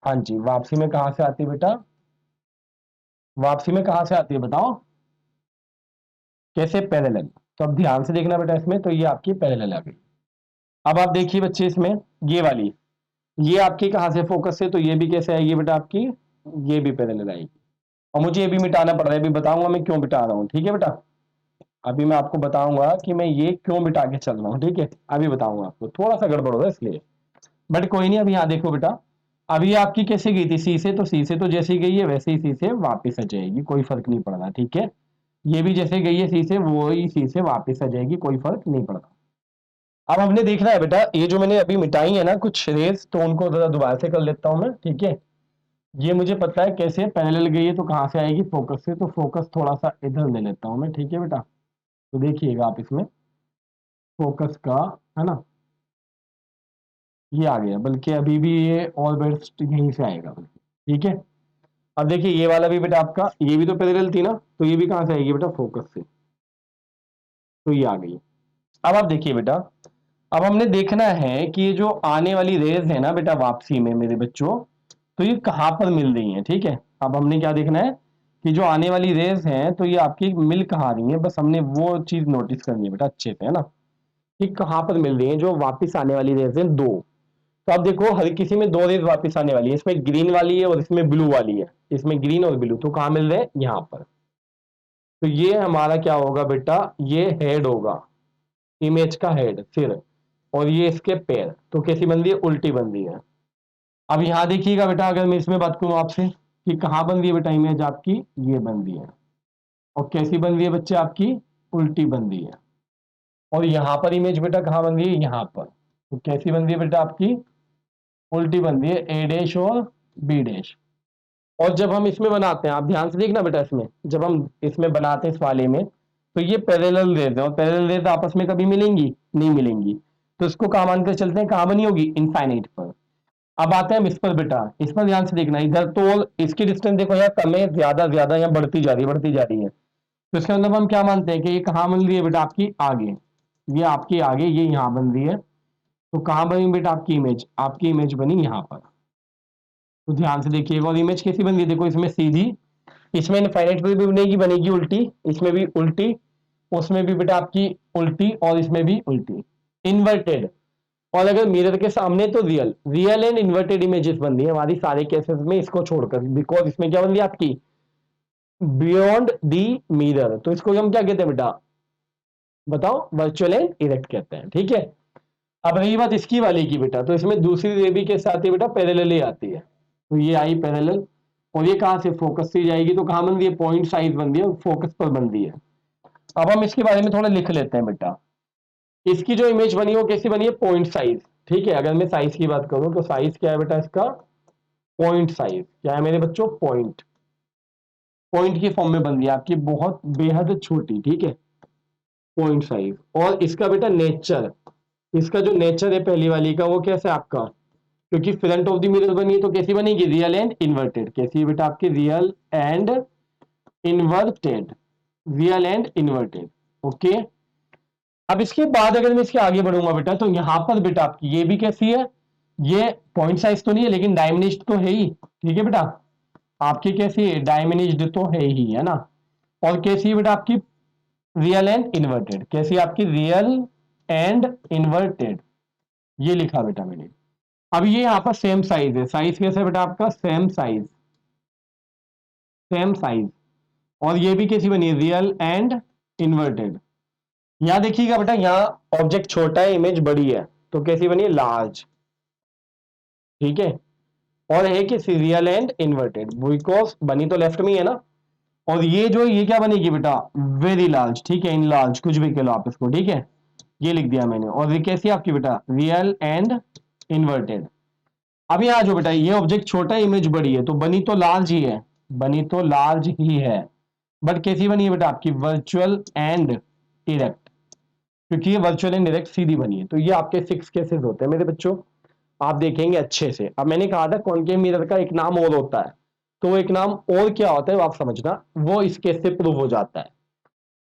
हाँ जी, वापसी में कहां से आती है बेटा, वापसी में कहां से आती है बताओ, कैसे, पैरेलल। तो अब ध्यान से देखना बेटा इसमें, तो ये आपकी पैरेलल आ गई। अब आप देखिए बच्चे इसमें, ये वाली, ये आपकी कहां से, फोकस से, तो ये भी कैसे आएगी बेटा आपकी, ये भी पैरेलल आएगी। और मुझे ये भी मिटाना पड़ रहा है, अभी बताऊंगा मैं क्यों मिटा रहा हूं, ठीक है बेटा। अभी मैं आपको बताऊंगा कि मैं ये क्यों मिटा के चल रहा हूँ, ठीक है, अभी बताऊंगा आपको, थोड़ा सा गड़बड़ हो रहा है इसलिए, बट कोई नहीं। अभी यहाँ देखो बेटा, अभी आपकी कैसे गई थी, सी से, तो सी से तो जैसी गई है वैसे ही सी से वापस आ जाएगी, कोई फर्क नहीं पड़ रहा, ठीक है। ये भी जैसे गई है सी से, वो ही सी से वापस आ जाएगी, कोई फर्क नहीं पड़ रहा। अब हमने देखना है बेटा, ये जो मैंने अभी मिटाई है ना कुछ रेस, तो उनको जरा दोबारा से कर लेता हूं मैं, ठीक है। ये मुझे पता है कैसे, पैरेलल गई है तो कहां से आएगी, फोकस से। तो फोकस थोड़ा सा इधर ले लेता हूं मैं, ठीक है बेटा। तो देखिएगा आप इसमें, फोकस का, है ना, ये आ गया, बल्कि अभी भी ये और बेस्ट यहीं से आएगा बल्कि, ठीक है। अब देखिए ये वाला भी बेटा आपका, ये भी तो पैरेलल थी ना, तो ये भी कहां से आएगी बेटा, फोकस से। तो ये आ गई। अब आप देखिए बेटा, अब हमने देखना है कि ये जो आने वाली रेज है ना बेटा वापसी में मेरे बच्चों, तो ये कहां पर मिल रही है, ठीक है। अब हमने क्या देखना है कि जो आने वाली रेज हैं तो ये आपकी मिल कहाँ रही है, बस हमने वो चीज नोटिस करनी है बेटा अच्छे से, है ना, कि कहां पर मिल रही है जो वापस आने वाली रेज है, दो। तो आप देखो हर किसी में दो रेज वापस आने वाली है, इसमें ग्रीन वाली है और इसमें ब्लू वाली है, इसमें ग्रीन और ब्लू, तो कहां मिल रहे हैं, यहाँ पर। तो ये हमारा क्या होगा बेटा, ये हेड होगा, इमेज का हेड, सिर, और ये इसके पैर। तो कैसी बन रही है, उल्टी बन रही है। अब यहां देखिएगा बेटा, अगर मैं इसमें बात करूं आपसे कि कहां बन रही है बेटा इमेज आपकी, ये बन रही है। और कैसी बन रही है बच्चे आपकी, उल्टी बन रही है। और यहां पर इमेज बेटा कहां बन रही है, यहां पर। तो कैसी बन रही है बेटा आपकी, उल्टी बन रही है, ए डैश और बी डैश। और जब हम इसमें बनाते हैं, आप ध्यान से देखना बेटा इसमें, जब हम इसमें बनाते हैं इस वाले में, तो ये पैरेलल रेज है, और पैरेलल रेज आपस में कभी मिलेंगी नहीं मिलेंगी। तो इसको कहां मानकर चलते हैं, कहां बनी होगी, इनफाइनाइट पर। अब आते हैं हम इस पर बेटा, इस पर ध्यान से देखना, इधर तो इसकी डिस्टेंस देखो यहाँ कम है, ज्यादा ज्यादा यहाँ बढ़ती जा रही है, बढ़ती जा रही है। तो इसके मतलब हम क्या मानते हैं कि ये कहाँ बन रही है बेटा आपकी, आगे। ये आपकी आगे, ये यहाँ बन रही है। तो कहाँ बनी बेटा आपकी इमेज, आपकी इमेज बनी यहाँ पर। तो ध्यान से देखिएगा, और इमेज कैसी बन रही है, देखो इसमें सीधी, इसमें इनफाइनाइट पर भी बनेगी, बनेगी उल्टी, इसमें भी उल्टी, उसमें भी बेटा आपकी उल्टी, और इसमें भी उल्टी, इन्वर्टेड। और अगर मिरर के सामने, तो real, real and inverted images बन रही है हमारी सारे केसेस में, इसको छोड़कर, बिकॉज इसमें क्या बन रही है आपकी, बियॉन्ड दी मिरर। तो इसको हम क्या कहते हैं बेटा, बताओ, वर्चुअल एंड इरेक्ट कहते हैं, ठीक है। अब रही बात इसकी वाली की बेटा, तो इसमें दूसरी रे भी कैसे आती है बेटा, पैरेलल ही आती है। तो ये आई पैरेलल, और ये कहां से, फोकस से जाएगी, तो कहां बन रही है, पॉइंट साइज बन रही है, फोकस पर बन रही है। अब हम इसके बारे में थोड़ा लिख लेते हैं बेटा, इसकी जो इमेज बनी है वो कैसी बनी है, पॉइंट साइज, ठीक है। अगर मैं साइज की बात करूं तो साइज क्या है बेटा इसका, पॉइंट साइज क्या है मेरे बच्चों, पॉइंट, पॉइंट की फॉर्म में बन रही है आपकी, बहुत बेहद छोटी, ठीक है, पॉइंट साइज। और इसका बेटा नेचर, इसका जो नेचर है पहली वाली का, वो कैसा है आपका, क्योंकि फ्रंट ऑफ द मिरर बनी है तो कैसी बनेगी, रियल एंड इन्वर्टेड। कैसी है बेटा आपकी, real and inverted, real and inverted. Okay. अब इसके बाद अगर मैं इसके आगे बढ़ूंगा बेटा, तो यहां पर बेटा आपकी ये भी कैसी है, ये पॉइंट साइज तो नहीं है लेकिन डायमिनिश्ड तो है ही, ठीक है बेटा। आपकी कैसी है, डायमिनिश्ड तो है ही, है ना। और कैसी है बेटा आपकी, रियल एंड इन्वर्टेड। कैसी है आपकी, रियल एंड इन्वर्टेड, ये लिखा बेटा मैंने। अब ये यहाँ पर सेम साइज है, साइज कैसे है बेटा आपका, सेम साइज, सेम साइज। और ये भी कैसी बनी, रियल एंड इन्वर्टेड। यहां देखिएगा बेटा, यहाँ ऑब्जेक्ट छोटा है, इमेज बड़ी है, तो कैसी बनी है, लार्ज, ठीक है। और है कि सीरियल एंड इन्वर्टेड, बिकॉज बनी तो लेफ्ट में ही है ना। और ये जो ये क्या बनेगी बेटा, वेरी लार्ज, ठीक है, इन लार्ज, कुछ भी कह लो आप इसको, ठीक है, ये लिख दिया मैंने। और ये कैसी है आपकी बेटा, रियल एंड इन्वर्टेड। अब यहाँ जो बेटा, ये ऑब्जेक्ट छोटा है, इमेज बड़ी है, तो बनी तो लार्ज ही है, बनी तो लार्ज ही है, बट कैसी बनी है बेटा आपकी, वर्चुअल एंड इरेक्ट, क्योंकि ये वर्चुअल एंड डायरेक्ट सीधी बनी है। तो ये आपके 6 केसेस होते हैं मेरे बच्चों, आप देखेंगे अच्छे से। अब मैंने कहा था कॉनकेव मिरर का एक नाम और होता है, तो वो एक नाम और क्या होता है वो आप समझना, वो इस केस से प्रूव हो जाता है।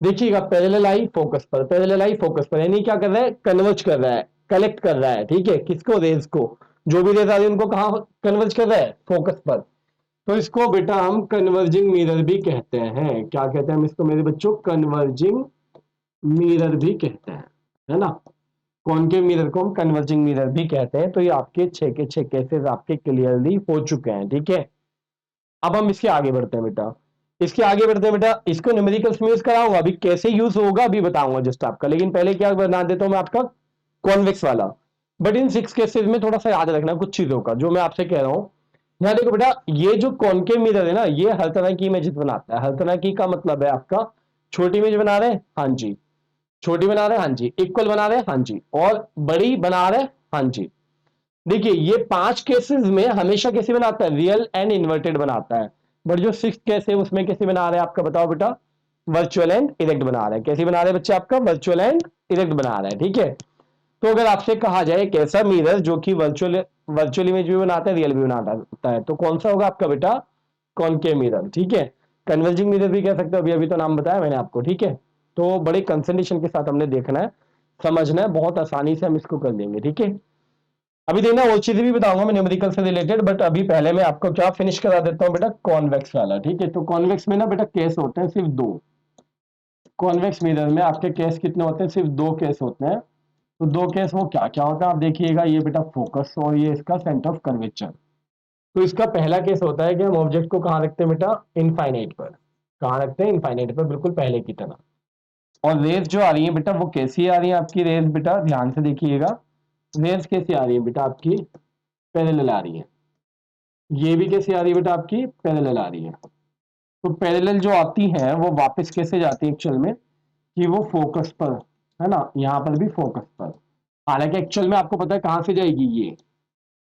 देखिएगा, पैरेलल आई फोकस पर, पैरेलल आई फोकस पर, यानी क्या कर रहा है, कन्वर्ज कर रहा है, कलेक्ट कर रहा है, ठीक है, किसको, रेज को, जो भी रेज आ रही है उनको कहां कन्वर्ज कर रहा है, फोकस पर। तो इसको बेटा हम कन्वर्जिंग मिरर भी कहते हैं। क्या कहते हैं हम इसको मेरे बच्चों, कन्वर्जिंग मिरर भी कहते हैं, है ना। कॉनकेव मिरर को हम कन्वर्जिंग मिरर भी कहते हैं। तो ये आपके 6 के 6 केसेस आपके क्लियरली हो चुके हैं, ठीक है। अब हम इसके आगे बढ़ते हैं बेटा, इसके आगे बढ़ते हैं बेटा, इसको न्यूमेरिकल्स में यूज कराऊंगा, अभी कैसे यूज होगा अभी बताऊंगा जस्ट आपका, लेकिन पहले क्या बना देता हूं मैं आपका, कॉन्वेक्स वाला। बट इन 6 केसेस में थोड़ा सा याद रखना कुछ चीजों का जो मैं आपसे कह रहा हूं। यहाँ देखो बेटा, ये जो कॉनकेव मिरर है ना, ये हर तरह की इमेज बनाता है। हर तरह की का मतलब है आपका, छोटी इमेज बना रहे हैं, हाँ जी, छोटी बना रहे हैं, हाँ जी, इक्वल बना रहे हैं, हाँ जी, और बड़ी बना रहे हैं, हाँ जी। देखिए ये 5 केसेस में हमेशा कैसे बनाता है, रियल एंड इन्वर्टेड बनाता है। बट जो 6 केस है उसमें कैसे बना रहे हैं आपका, बताओ बेटा, वर्चुअल एंड इरेक्ट बना रहे हैं। कैसे बना रहे हैं बच्चे आपका, वर्चुअल एंड इरेक्ट बना रहे हैं, ठीक है। तो अगर आपसे कहा जाए एक ऐसा मिरर जो कि वर्चुअल वर्चुअल इमेज भी बनाता है, रियल भी बनाता है, तो कौन सा होगा आपका बेटा, कॉनकेव मिरर, ठीक है। कन्वर्जिंग मिरर भी कह सकते हो, अभी अभी तो नाम बताया मैंने आपको, ठीक है। तो बड़े कंसंट्रेशन के साथ हमने देखना है, समझना है, बहुत आसानी से हम इसको कर देंगे, ठीक है। अभी देखना और चीजें भी बताऊंगा मैं न्यूमेरिकल से रिलेटेड, बट अभी पहले मैं आपको क्या फिनिश करा देता हूं बेटा, कॉन्वेक्स वाला, ठीक है। तो कॉन्वेक्स में ना बेटा केस होते हैं सिर्फ दो, कॉन्वेक्स मिरर में आपके केस कितने होते हैं, सिर्फ दो केस होते हैं। तो दो केस वो क्या क्या होता है आप देखिएगा, ये बेटा फोकस और ये इसका सेंटर ऑफ कर्वेचर। तो इसका पहला केस होता है कि हम ऑब्जेक्ट को कहाँ रखते हैं बेटा, इनफाइनाइट पर। कहाँ रखते हैं, इनफाइनाइट पर, बिल्कुल पहले की तरह। और रेज जो आ रही है बेटा वो कैसी आ रही है आपकी, रेज बेटा ध्यान से देखिएगा, रेज कैसी आ रही है बेटा आपकी, पैरेलल आ रही है। ये भी कैसी आ रही है बेटा आपकी, पैरेलल आ रही है। तो पैरेलल जो आती है वो वापस कैसे जाती है एक्चुअल में, कि वो फोकस पर, है ना, यहाँ पर भी फोकस पर। हालांकि एक्चुअल में आपको पता है कहाँ से जाएगी, ये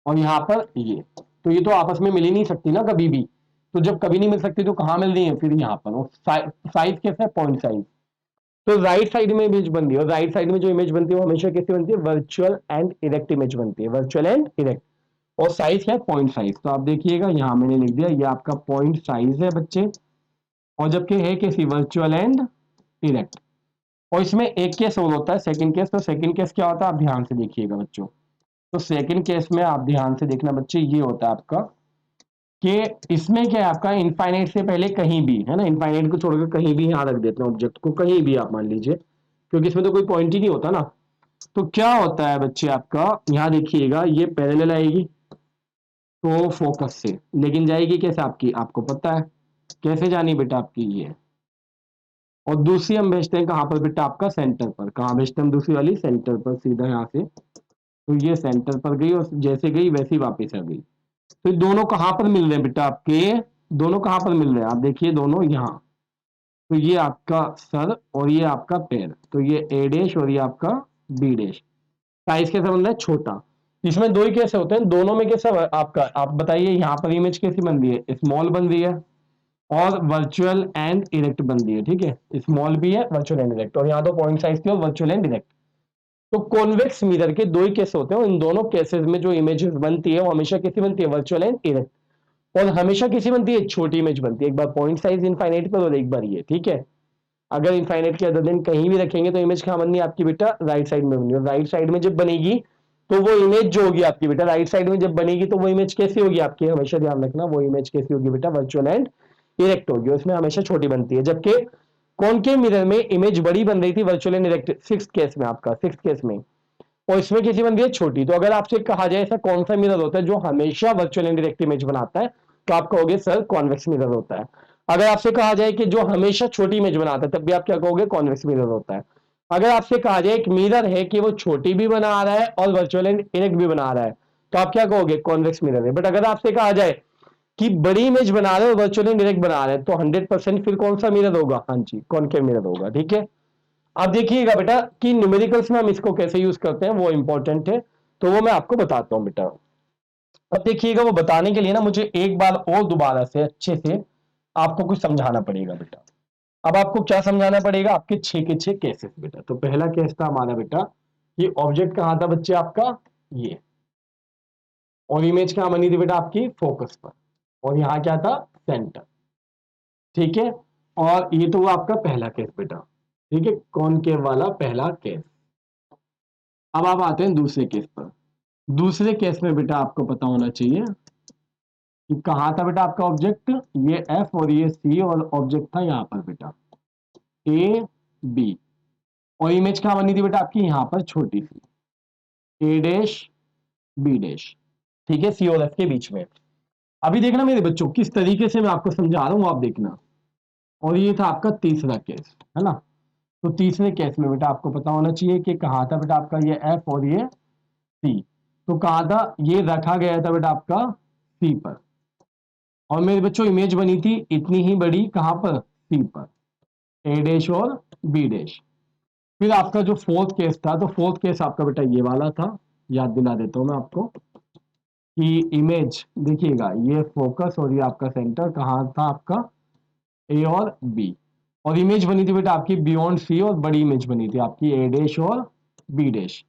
और यहाँ पर ये, तो ये तो आपस में मिल ही नहीं सकती ना कभी भी। तो जब कभी नहीं मिल सकती तो कहाँ मिल रही है, फिर यहाँ पर। वो साइज कैसे है, पॉइंट साइज। तो राइट साइड में इमेज बनती है, और राइट साइड में जो इमेज बनती है वो हमेशा कैसी बनती है, वर्चुअल एंड इरेक्ट इमेज बनती है, वर्चुअल एंड इरेक्ट। और साइज क्या है, पॉइंट साइज। तो आप देखिएगा यहाँ मैंने लिख दिया, ये आपका पॉइंट साइज है बच्चे। और जबकि है कैसी, वर्चुअल एंड इरेक्ट। और इसमें एक केस और होता है, सेकंड केस। तो सेकंड केस क्या होता है आप ध्यान से देखिएगा बच्चों। तो सेकंड केस में आप ध्यान से देखना बच्चे, ये होता है आपका कि इसमें क्या है आपका, इनफाइनाइट से पहले कहीं भी, है ना, इनफाइनाइट को छोड़कर कहीं भी यहाँ रख देते हैं ऑब्जेक्ट को, कहीं भी आप मान लीजिए, क्योंकि इसमें तो कोई पॉइंट ही नहीं होता ना। तो क्या होता है बच्चे आपका, यहाँ देखिएगा, ये पैरेलल आएगी तो फोकस से, लेकिन जाएगी कैसे आपकी, आपको पता है कैसे जानी बेटा आपकी, ये। और दूसरी हम भेजते हैं कहाँ पर बेटा, आपका सेंटर पर। कहाँ भेजते हैं हम दूसरी वाली, सेंटर पर, सीधा यहाँ से। तो ये सेंटर पर गई और जैसे गई वैसे ही वापस आ गई। तो दोनों कहाँ पर मिल रहे हैं बेटा आपके, दोनों कहाँ पर मिल रहे हैं आप देखिए, दोनों यहाँ। तो ये आपका सर और ये आपका पैर, तो ये ए डैश और ये आपका बी डैश। साइज कैसा बन रहा है, छोटा। इसमें दो ही कैसे होते हैं, दोनों में कैसा आपका, आप बताइए यहाँ पर इमेज कैसी बन रही है, स्मॉल बन रही है और वर्चुअल एंड इरेक्ट बन रही है, ठीक है। स्मॉल भी है, वर्चुअल एंड इरेक्ट, और यहाँ तो पॉइंट साइज थी और वर्चुअल एंड इरेक्ट। तो कॉन्वेक्स मिरर के दो ही केस होते हैं, इन दोनों केसेस में जो इमेजेस बनती है वो हमेशा कैसी बनती है, वर्चुअल एंड इरेक्ट। और हमेशा कैसी बनती है, छोटी इमेज बनती है, एक बार पॉइंट साइज इनफाइनाइट पर और एक बार ये, ठीक है। अगर इनफाइनाइट के अदर देन कहीं भी रखेंगे तो इमेज कहाँ बननी है आपकी बेटा, राइट साइड में बनी। और राइट साइड में जब बनेगी तो वो इमेज जो होगी आपकी बेटा, राइट साइड में जब बनेगी तो वो इमेज कैसी होगी आपकी, हमेशा ध्यान रखना, वो इमेज कैसी होगी बेटा, वर्चुअल एंड इरेक्ट होगी, उसमें हमेशा छोटी बनती है। जबकि कॉनकेव मिरर में इमेज बड़ी बन रही थी, virtual and erect, six case में आपका, सिक्स केस में, और इसमें कैसी बनती है, छोटी। तो अगर आपसे कहा जाए ऐसा कौन सा मिरर होता है जो हमेशा वर्चुअल एंड डायरेक्ट इमेज बनाता है, तो आप कहोगे सर कॉन्वेक्स मिरर होता है। अगर आपसे कहा जाए कि जो हमेशा छोटी इमेज बनाता है, तब भी आप क्या कहोगे, कॉन्वेक्स मिरर होता है। अगर आपसे कहा जाए एक मिरर है कि वो छोटी भी बना रहा है और वर्चुअल एंड इरेक्ट भी बना रहा है, तो आप क्या कहोगे? कॉन्वेक्स मिरर है। बट अगर आपसे कहा जाए कि बड़ी इमेज बना रहे हैं और वर्चुअल एंड इरेक्ट बना रहे हैं, तो 100% फिर कौन सा मिरर होगा? हाँ जी, कॉनकेव मिरर होगा। ठीक है, अब देखिएगा बेटा कि न्यूमेरिकल्स में हम इसको कैसे यूज करते हैं, वो इंपॉर्टेंट है, तो वो मैं आपको बताता हूं बेटा। अब देखिएगा, वो बताने के लिए ना मुझे एक बार और दोबारा से अच्छे से आपको कुछ समझाना पड़ेगा बेटा। अब आपको क्या समझाना पड़ेगा? आपके 6 के 6 केसेस बेटा। तो पहला केस था हमारा बेटा, ये ऑब्जेक्ट कहां था बच्चे आपका? ये, और इमेज कहां बनी थी बेटा आपकी? फोकस पर, और यहां क्या था? सेंटर। ठीक है, और ये तो हुआ आपका पहला केस बेटा। ठीक है, कॉनकेव वाला पहला केस। अब आप आते हैं दूसरे केस पर। दूसरे केस में बेटा आपको पता होना चाहिए कि कहां था बेटा आपका ऑब्जेक्ट? ये एफ और ये सी, और ऑब्जेक्ट था यहां पर बेटा ए बी, और इमेज कहां बनी थी बेटा आपकी? यहां पर छोटी सी ए डैश बी डैश। ठीक है, सी और एफ के बीच में। अभी देखना मेरे बच्चों, किस तरीके से मैं आपको समझा रहा हूं, आप देखना। और ये था आपका तीसरा केस, है ना? तो तीसरे केस में बेटा आपको पता होना चाहिए कि कहां था बेटा आपका ये एफ और ये सी। तो कहां था? ये रखा गया था बेटा आपका सी पर, और मेरे बच्चों इमेज बनी थी इतनी ही बड़ी, कहां पर? सी पर, ए डैश और बी डैश। फिर आपका जो फोर्थ केस था, तो फोर्थ केस आपका बेटा ये वाला था। याद दिला देता हूं मैं आपको कि इमेज देखिएगा, ये फोकस और ये आपका सेंटर कहां था आपका? ए और बी, और इमेज बनी थी बेटा आपकी बियॉन्ड सी, और बड़ी इमेज बनी थी आपकी ए डैश और बी डैश।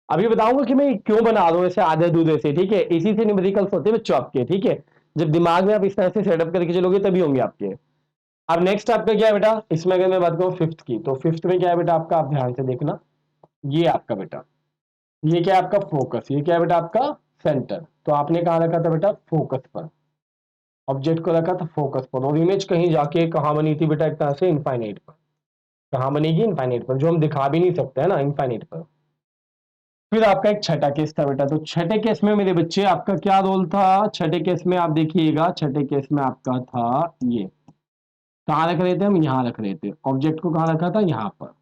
अभी बताऊंगा कि मैं क्यों बना रहा हूं ऐसे आधे अधूरे से। ठीक है, इसी से न्यूमेरिकल्स होते हैं बच्चों आपके। ठीक है, जब दिमाग में आप इस तरह से सेटअप करके चलोगे तभी होंगे आपके। अब नेक्स्ट आपका क्या है बेटा? इसमें अगर मैं बात करूं फिफ्थ की, तो फिफ्थ में क्या है बेटा आपका? आप ध्यान से देखना, ये आपका बेटा, ये क्या है आपका? फोकस। ये क्या है बेटा आपका? सेंटर। तो आपने कहा रखा था बेटा? फोकस पर, ऑब्जेक्ट को रखा था फोकस पर, और इमेज कहीं जाके कहां बनी थी बेटा? एक तरह से इनफाइनाइट पर। कहां बनेगी? इनफाइनाइट पर, जो हम दिखा भी नहीं सकते है ना, इनफाइनाइट पर। फिर आपका एक छठा केस था बेटा। तो छठे केस में मेरे बच्चे आपका क्या रोल था? छठे केस में आप देखिएगा, छठे केस में आपका था ये, कहां रख रहे थे हम? यहां रख रहे थे। ऑब्जेक्ट को कहां रखा था? यहां पर,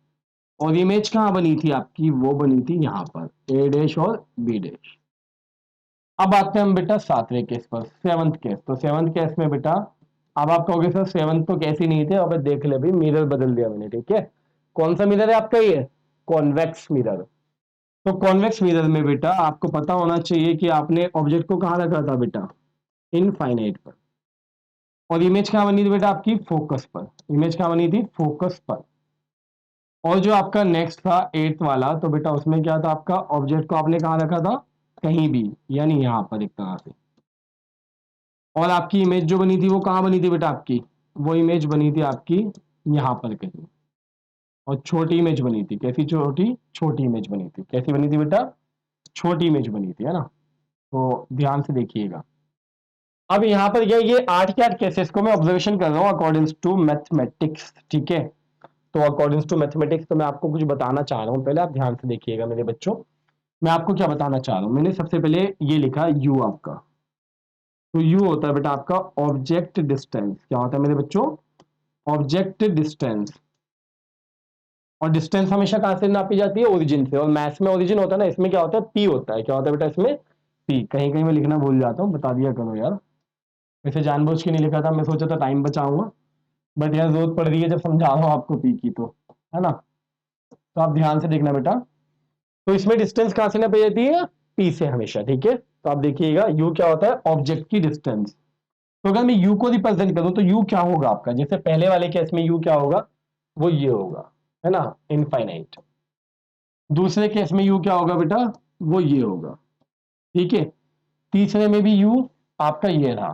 और इमेज कहां बनी थी आपकी? वो बनी थी यहां पर, ए डैश और बी डैश। अब आते हैं हम बेटा सातवें केस पर, सेवंथ केस। तो सेवंथ केस में बेटा, अब आप कहोगे सर सेवंथ तो कैसे नहीं थे? अब देख ले भाई, मिरर बदल दिया मैंने। ठीक है, कौन सा मिरर है आपका? ये कॉन्वेक्स मिरर। तो कॉन्वेक्स मिरर में बेटा आपको पता होना चाहिए कि आपने ऑब्जेक्ट को कहां रखा था बेटा? इनफाइनाइट पर, और इमेज कहां बनी थी बेटा आपकी? फोकस पर। इमेज कहां बनी थी? फोकस पर। और जो आपका नेक्स्ट था एट्थ वाला, तो बेटा उसमें क्या था आपका? ऑब्जेक्ट को आपने कहां रखा था? कहीं भी, यानी यहां पर एक तरह से। और आपकी इमेज जो बनी थी वो कहां बनी थी बेटा आपकी? वो इमेज बनी थी आपकी यहां पर कहीं, और छोटी इमेज बनी थी। कैसी छोटी? छोटी इमेज बनी थी। कैसी बनी थी बेटा? छोटी इमेज बनी थी, है ना? तो ध्यान से देखिएगा। अब यहां पर क्या, ये 8 के 8 केसेस को मैं ऑब्जर्वेशन कर रहा हूं अकॉर्डिंग टू मैथमेटिक्स। ठीक है, तो अकॉर्डिंग टू मैथमेटिक्स तो मैं आपको कुछ बताना चाह रहा हूं। पहले आप ध्यान से देखिएगा मेरे बच्चों, मैं आपको क्या बताना चाह रहा हूं। मैंने सबसे पहले ये लिखा यू आपका, तो यू होता है बेटा आपका ऑब्जेक्ट डिस्टेंस। क्या होता है मेरे बच्चों? Object distance. और डिस्टेंस हमेशा कहां से नापी जाती है? ओरिजिन से। और मैथ्स में ओरिजिन होता है ना, इसमें क्या होता है? पी होता है। क्या होता है बेटा इसमें? पी। कहीं कहीं मैं लिखना भूल जाता हूं, बता दिया करो यार। वैसे जानबूझ के नहीं लिखा था, मैं सोचा था टाइम बचाऊंगा, बट यार जरूरत पड़ रही है जब समझा रहा हूं आपको पी की, तो है ना? तो आप ध्यान से देखना बेटा, तो इसमें डिस्टेंस कहां से नापी जाती है? पी से हमेशा। ठीक है, तो आप देखिएगा यू क्या होता है? ऑब्जेक्ट की डिस्टेंस। तो अगर मैं यू को रिप्रेजेंट करूं तो यू क्या होगा आपका? जैसे पहले वाले केस में यू क्या होगा? वो ये होगा, है ना? इनफाइनाइट। दूसरे केस में यू क्या होगा बेटा? वो ये होगा। ठीक है, तीसरे में भी यू आपका ये रहा,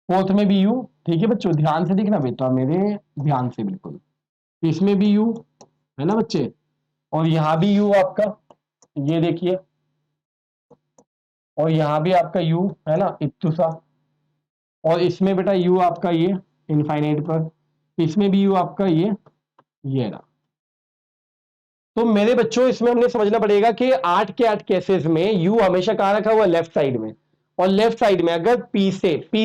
फोर्थ में भी यू। ठीक है बच्चों, ध्यान से देखना बेटा मेरे, ध्यान से बिल्कुल। इसमें भी यू, है ना बच्चे? और यहां भी यू आपका, ये देखिए, और यहां भी आपका यू, है ना? इत्तू सा। और इसमें बेटा यू आपका ये इनफाइनाइट पर, इसमें भी यू आपका ये रहा। तो मेरे बच्चों इसमें हमने समझना पड़ेगा कि 8 के 8 केसेस में यू हमेशा कहां रखा हुआ? लेफ्ट साइड में। और लेफ्ट साइड में अगर पी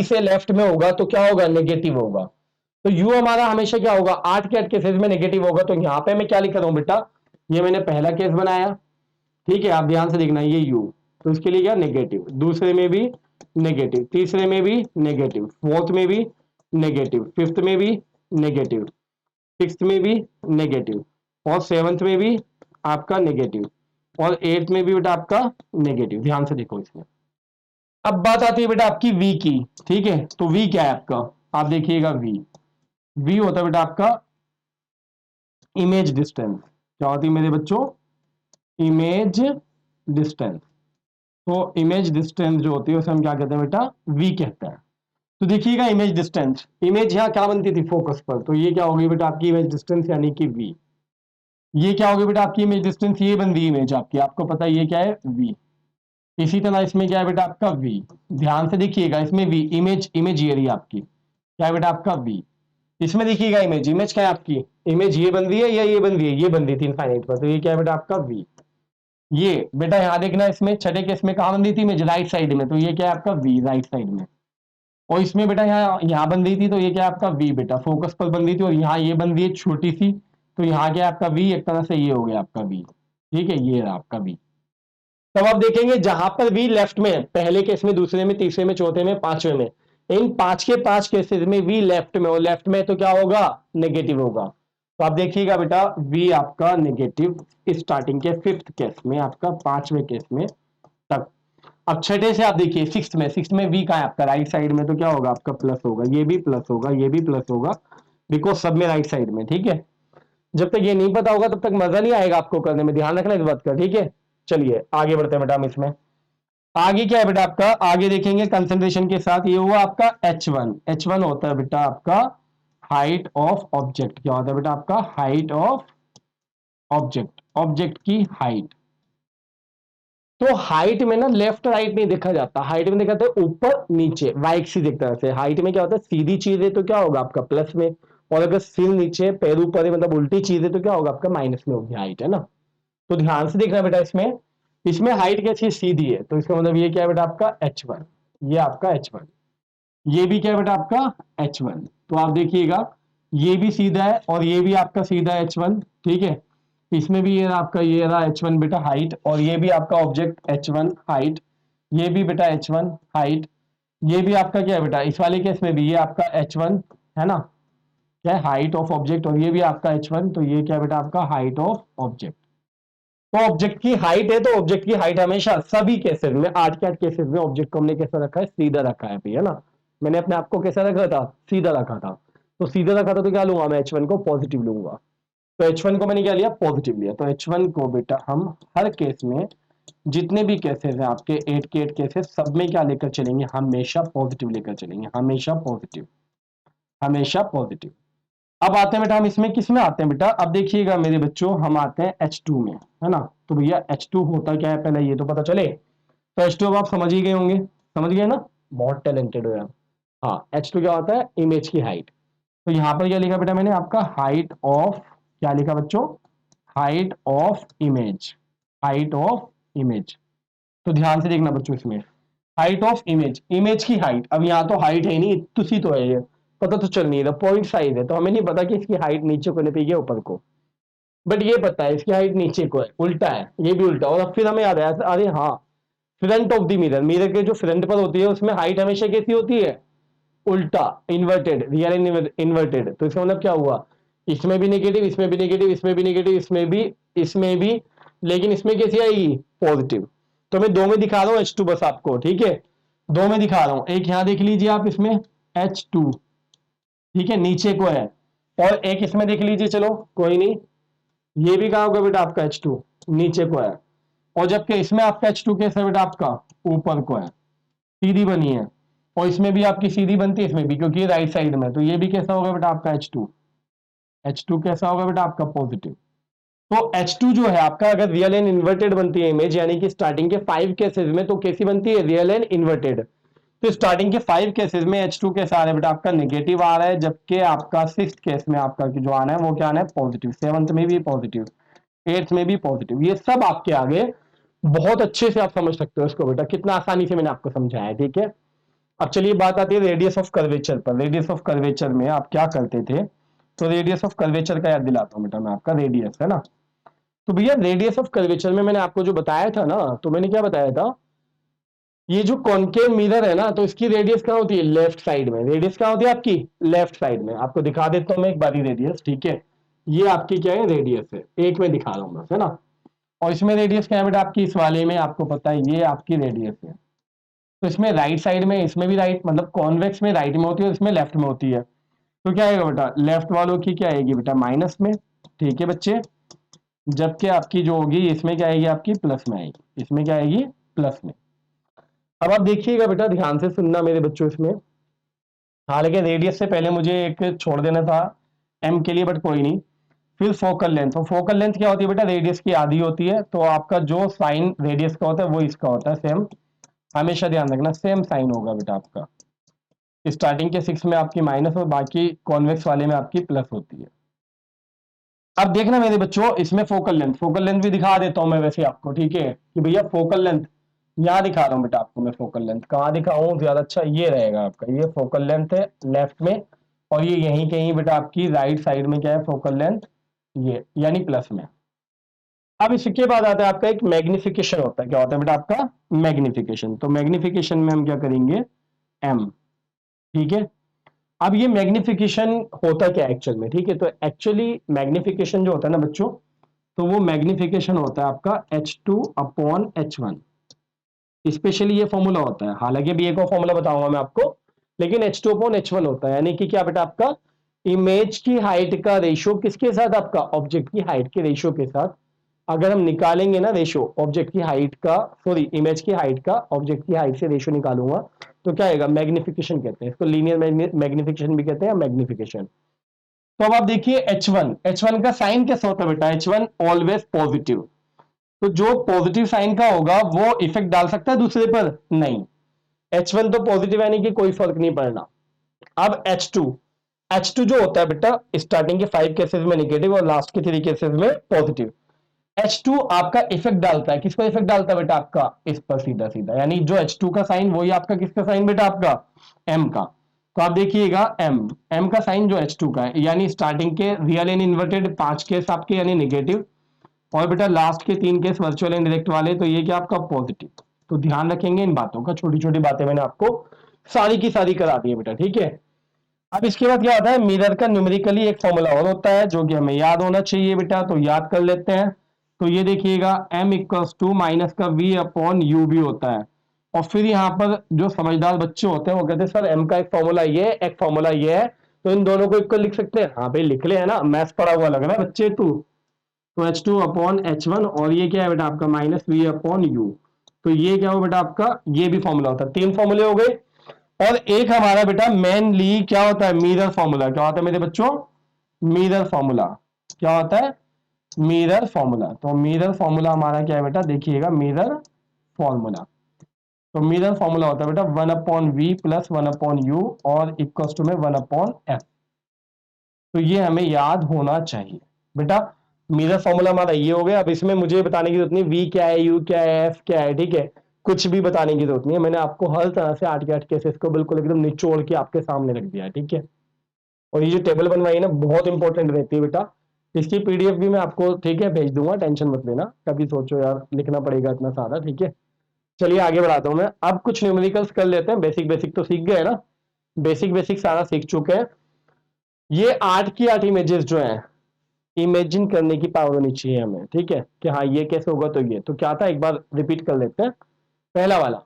से लेफ्ट में होगा तो क्या होगा? नेगेटिव होगा। तो यू हमारा हमेशा क्या होगा? 8 के 8 केसेस में नेगेटिव होगा। तो यहां पे मैं क्या लिख रहा हूं बेटा? ये मैंने पहला केस बनाया, ठीक है, आप ध्यान से देखना, ये यू, तो इसके लिए क्या नेगेटिव, दूसरे में भी नेगेटिव, तीसरे में भी नेगेटिव, फोर्थ में भी नेगेटिव, फिफ्थ में भी नेगेटिव, सिक्स्थ में भी नेगेटिव, और सेवंथ में भी आपका नेगेटिव, और एट्थ में भी बेटा आपका नेगेटिव। ध्यान से देखो इसमें। अब बात आती है बेटा आपकी वी की, ठीक है, तो वी क्या है आपका, आप देखिएगा वी, वी होता है बेटा आपका इमेज डिस्टेंस। क्या होती है मेरे बच्चों, इमेज डिस्टेंस। तो इमेज डिस्टेंस जो होती है उसे हम क्या कहते हैं बेटा, वी कहते हैं। तो देखिएगा इमेज डिस्टेंस, इमेज यहाँ क्या बनती थी फोकस पर, तो ये क्या होगी बेटा आपकी इमेज डिस्टेंस यानी कि वी। ये क्या होगी बेटा आपकी इमेज डिस्टेंस, ये बन रही इमेज आपकी, आपको पता है ये क्या है, वी। इसी तरह इसमें क्या है बेटा आपका वी, ध्यान से देखिएगा, इसमें वी इमेज, इमेज ये रही आपकी, क्या है बेटा आपका वी। इसमें देखिएगा इमेज, इमेज क्या है आपकी, इमेज ये बन रही है या ये बन रही है, ये बन रही थी इनफाइनाइट पर, तो ये क्या है बेटा आपका वी। ये बेटा यहाँ देखना, इसमें छठे केस में कहाँ बन रही थी इमेज, राइट साइड में, तो ये क्या है आपका वी, राइट साइड में। और इसमें बेटा यहाँ यहाँ बन रही थी, तो ये क्या है आपका वी बेटा, फोकस पर बन रही थी, और यहाँ ये बन रही है छोटी सी, तो यहाँ क्या है आपका वी, एक तरह से ये हो गया आपका वी, ठीक है, ये रहा आपका वी। तब आप देखेंगे जहां पर वी लेफ्ट में है, पहले केस में, दूसरे में, तीसरे में, चौथे में, पांचवें में, इन पांच के पांच केसेस में वी लेफ्ट में, और लेफ्ट में तो क्या होगा, नेगेटिव होगा। तो आप देखिएगा बेटा वी आपका नेगेटिव स्टार्टिंग के फिफ्थ केस में, आपका पांचवें केस में तक। अब छठे से आप देखिए सिक्स्थ में, सिक्स्थ में वी का है आपका राइट साइड में, तो क्या होगा आपका प्लस होगा, ये भी प्लस होगा, ये भी प्लस होगा, बिकॉज सब में राइट साइड में, ठीक है। जब तक ये नहीं पता होगा तब तक मजा नहीं आएगा आपको करने में, ध्यान रखना इस बात का, ठीक है। चलिए आगे बढ़ते हैं बेटा हम इसमें। आगे क्या है बेटा आपका, आगे देखेंगे कंसंट्रेशन के साथ, ये हुआ आपका H1। H1 होता है बेटा आपका हाइट ऑफ ऑब्जेक्ट। क्या होता है बेटा आपका, हाइट ऑफ ऑब्जेक्ट, ऑब्जेक्ट की हाइट। तो हाइट में ना लेफ्ट राइट नहीं देखा जाता, हाइट में देखा जाता है ऊपर नीचे, वाई एक्सिस एक तरह से। हाइट में क्या होता है, सीधी चीज है तो क्या होगा आपका प्लस में, और अगर सिर नीचे पैर ऊपर है मतलब उल्टी चीज है तो क्या होगा आपका माइनस में होगी हाइट, है ना। तो ध्यान से देखना बेटा इसमें, इसमें हाइट कैसी सीधी है, तो इसका मतलब ये क्या है बेटा आपका H1, ये आपका H1। ये भी क्या है बेटा आपका H1। तो आप देखिएगा ये भी सीधा है और ये भी आपका सीधा H1, ठीक है। इसमें भी ये आपका ये रहा H1 बेटा हाइट, और ये भी आपका ऑब्जेक्ट H1 हाइट, ये भी बेटा H1 हाइट, ये भी आपका क्या है बेटा, इस वाले केस में भी ये आपका H1 है ना, क्या है हाइट ऑफ ऑब्जेक्ट, और ये भी आपका H1, तो ये क्या बेटा आपका हाइट ऑफ ऑब्जेक्ट। तो ऑब्जेक्ट की हाइट है, तो ऑब्जेक्ट की हाइट हमेशा सभी केसेस में, 8 के 8 केसेस में ऑब्जेक्ट को हमने कैसा रखा है, सीधा रखा है भैया ना। मैंने अपने आप को कैसा रखा था, सीधा रखा था। तो सीधा रखा था तो क्या लूंगा मैं, H1 को पॉजिटिव लूंगा। तो H1 को मैंने क्या लिया, पॉजिटिव लिया। तो H1 को बेटा हम हर केस में, जितने भी केसेस हैं आपके 8 के 8 केसेस, सब में क्या लेकर चलेंगे, हमेशा पॉजिटिव लेकर चलेंगे, हमेशा पॉजिटिव, हमेशा पॉजिटिव। अब आते हैं बेटा हम इसमें किस में आते हैं बेटा, अब देखिएगा मेरे बच्चों, हम आते हैं H2 में, है ना। तो भैया H2 होता क्या है पहले ये तो पता चले। तो H2 अब आप समझ ही गए होंगे, समझ गए ना, बहुत टैलेंटेड हो यार। हाँ, H2 क्या होता है, इमेज की हाइट। तो यहाँ पर क्या लिखा बेटा मैंने आपका, हाइट ऑफ, क्या लिखा बच्चों, height of image, height of image. तो ध्यान से देखना बच्चों इसमें, हाइट ऑफ इमेज, इमेज की हाइट। अब यहाँ तो हाइट है नहीं, तुसी तो है ये, पता तो चल नहीं रहा, पॉइंट साइज है, तो हमें नहीं पता कि इसकी हाइट नीचे को नहीं है ऊपर को, बट ये पता है इसकी हाइट नीचे को है, उल्टा है, ये भी उल्टा। और अब फिर हमें याद आया, अरे हाँ, front of the mirror, mirror के जो फ्रंट पर होती है उसमें हाइट हमेशा कैसी होती है, उल्टा, इन्वर्टेड, रियल इन्वर्टेड। तो इसका मतलब क्या हुआ, इसमें भी नेगेटिव, इसमें भी नेगेटिव, इसमें भी नेगेटिव, इसमें भी, इसमें भी, लेकिन इसमें कैसी आएगी, पॉजिटिव। तो मैं दो में दिखा रहा हूं H2 बस आपको, ठीक है, दो में दिखा रहा हूं। एक यहां देख लीजिए आप, इसमें H2, ठीक है, नीचे को है, और एक इसमें देख लीजिए, चलो कोई नहीं, ये भी कहा होगा बेटा आपका H2 नीचे को है, और जबकि इसमें आपका H2 कैसा है बेटा आपका, ऊपर को है, सीधी बनी है। और इसमें भी आपकी सीधी बनती है, इसमें भी, क्योंकि ये राइट साइड में, तो ये भी कैसा होगा बेटा आपका H2, H2 कैसा होगा बेटा आपका, पॉजिटिव। तो H2 जो है आपका, अगर रियल एंड इन्वर्टेड बनती है इमेज, यानी कि स्टार्टिंग के 5 केसेस में, तो कैसी बनती है, रियल एंड इन्वर्टेड। तो स्टार्टिंग के 5 केसेस में H2 कैसा आ रहा है बेटा आपका, नेगेटिव आ रहा है, जबकि आपका 6th केस में आपका जो आना है वो क्या आना है, पॉजिटिव। 7th में भी पॉजिटिव, 8th में भी पॉजिटिव। ये सब आपके आगे बहुत अच्छे से आप समझ सकते हो इसको बेटा, कितना आसानी से मैंने आपको समझाया है, ठीक है। अब चलिए बात आती है रेडियस ऑफ कर्वेचर पर। रेडियस ऑफ कर्वेचर में आप क्या करते थे, तो रेडियस ऑफ कर्वेचर का याद दिलाता हूं बेटा मैं, आपका रेडियस है ना, तो भैया रेडियस ऑफ कर्वेचर में मैंने आपको जो बताया था ना, तो मैंने क्या बताया था, ये जो कॉनकेव मिरर है ना, तो इसकी रेडियस कहाँ होती है, लेफ्ट साइड में। रेडियस कहाँ होती है आपकी, लेफ्ट साइड में। आपको दिखा देता हूं मैं एक बारी रेडियस, ठीक है। ये आपकी क्या है, रेडियस है, एक में दिखा रहा हूं बस, है ना। और इसमें रेडियस क्या है बेटा आपकी, इस वाले में आपको पता है ये आपकी रेडियस है। तो इसमें राइट साइड में, इसमें भी राइट, मतलब कॉन्वेक्स में राइट में होती है और इसमें लेफ्ट में होती है। तो क्या आएगा बेटा, लेफ्ट वालों की क्या आएगी बेटा, माइनस में, ठीक है बच्चे। जबकि आपकी जो होगी इसमें क्या आएगी, आपकी प्लस में आएगी, इसमें क्या आएगी, प्लस में। अब आप देखिएगा बेटा, ध्यान से सुनना मेरे बच्चों इसमें। हालांकि रेडियस से पहले मुझे एक छोड़ देना था एम के लिए, बट कोई नहीं। फिर फोकल लेंथ, तो फोकल लेंथ क्या होती है बेटा, रेडियस की आधी होती है। तो आपका जो साइन रेडियस का होता है वो इसका होता है सेम। हमेशा ध्यान रखना सेम साइन होगा बेटा आपका। स्टार्टिंग के 6 में आपकी माइनस और बाकी कॉन्वेक्स वाले में आपकी प्लस होती है। अब देखना मेरे बच्चों, इसमें फोकल लेंथ भी दिखा देता हूं मैं वैसे आपको, ठीक है, कि भैया फोकल लेंथ यहां दिखा रहा हूं बेटा आपको मैं। फोकल लेंथ कहां दिखाऊं ज्यादा अच्छा, ये रहेगा आपका, ये फोकल लेंथ है लेफ्ट में। और ये यहीं कहीं बेटा आपकी राइट साइड में क्या है, फोकल लेंथ, ये यानी प्लस में। अब इसके बाद आता है आपका एक मैग्निफिकेशन होता है। क्या होता है बेटा आपका, मैग्निफिकेशन। तो मैग्निफिकेशन में हम क्या करेंगे, एम, ठीक है। अब ये मैग्निफिकेशन होता क्या है एक्चुअल में, ठीक है। तो एक्चुअली मैग्निफिकेशन जो होता है ना बच्चों, तो वो मैग्निफिकेशन होता है आपका H2/H1। स्पेशली ये फॉर्मूला होता है, हालांकि भी एक और फॉर्मूला बताऊंगा मैं आपको, लेकिन H2/H1 होता है। यानी कि क्या बेटा आपका, इमेज की हाइट का रेशियो किसके साथ, आपका ऑब्जेक्ट की हाइट के रेशियो के साथ। अगर हम निकालेंगे ना रेशियो ऑब्जेक्ट की हाइट का, सॉरी इमेज की हाइट का ऑब्जेक्ट की हाइट से रेशियो निकालूंगा, तो क्या आएगा, मैग्निफिकेशन कहते हैं इसको। लीनियर मैग्निफिकेशन भी कहते हैं, मैग्निफिकेशन। तो अब आप देखिए एच वन का साइन कैसा होता है बेटा, H1 ऑलवेज पॉजिटिव। तो जो पॉजिटिव साइन का होगा वो इफेक्ट डाल सकता है दूसरे पर, नहीं। H1 तो पॉजिटिव यानी कि कोई फर्क नहीं पड़ना। अब एच टू जो होता है बेटा, स्टार्टिंग के 5 केसेस में निगेटिव और लास्ट के 3 केसेस में पॉजिटिव। H2 आपका इफेक्ट डालता है, किस पर इफेक्ट डालता है बेटा आपका, इस पर सीधा सीधा। यानी जो H2 का साइन वही आपका किसका साइन बेटा आपका, M का। तो आप देखिएगा M का साइन जो H2 का है, यानी स्टार्टिंग के रियल एंड इन्वर्टेड 5 केस आपके यानी नेगेटिव, और बेटा लास्ट के 3 केस वर्चुअल एंड डायरेक्ट वाले, तो ये क्या आपका पॉजिटिव। तो ध्यान रखेंगे इन बातों का, छोटी छोटी बातें मैंने आपको सारी की सारी करा दी है बेटा, ठीक है। अब इसके बाद क्या होता है, मिरर का न्यूमेरिकली एक फॉर्मूला और होता है जो कि हमें याद होना चाहिए बेटा, तो याद कर लेते हैं। तो ये देखिएगा m इक्वल्स टू माइनस का v/u भी होता है। और फिर यहाँ पर जो समझदार बच्चे होते हैं वो कहते हैं सर m का एक फॉर्मूला ये, एक फॉर्मूला ये है, तो इन दोनों को इक्वल लिख सकते हैं। हाँ भाई लिख ले, है ना, मैथ्स पढ़ा हुआ लग रहा है बच्चे तू। तो H2/H1 और ये क्या है बेटा आपका माइनस v/u। तो ये क्या हो बेटा आपका, ये भी फॉर्मूला होता है। 3 फॉर्मूले हो गए। और एक हमारा बेटा मेनली क्या होता है, मिरर फॉर्मूला। क्या होता है मेरे बच्चों, मिरर फॉर्मूला। क्या होता है, मिरर फॉर्मूला। तो मिरर फॉर्मूला हमारा क्या है बेटा, देखिएगा मिरर फॉर्मूला। तो मिरर फॉर्मूला होता है बेटा 1/v प्लस 1/u और इक्वल टू में 1/f। तो ये हमें याद होना चाहिए बेटा। मिरर फॉर्मूला हमारा ये हो गया। अब इसमें मुझे बताने की जरूरत नहीं v क्या है, u क्या है, f क्या है, ठीक है। कुछ भी बताने की जरूरत नहीं है, मैंने आपको हर तरह से 8 के 8 केसेस को बिल्कुल एकदम निचोड़ के आपके सामने रख दिया है, ठीक है। और ये जो टेबल बनवाई है ना, बहुत इंपॉर्टेंट रहती है बेटा। इसकी पीडीएफ भी मैं आपको, ठीक है, भेज दूंगा, टेंशन मत लेना। कभी सोचो यार लिखना पड़ेगा इतना सारा, ठीक है। चलिए आगे बढ़ाता हूं मैं। अब कुछ न्यूमेरिकल्स कर लेते हैं। बेसिक बेसिक तो सीख गए ना, बेसिक बेसिक सारा सीख चुके हैं। ये 8 की 8 इमेजेस जो है, इमेजिन करने की पावर होनी चाहिए हमें, ठीक है, कि हाँ ये कैसे होगा। तो ये तो क्या था, एक बार रिपीट कर लेते हैं। पहला वाला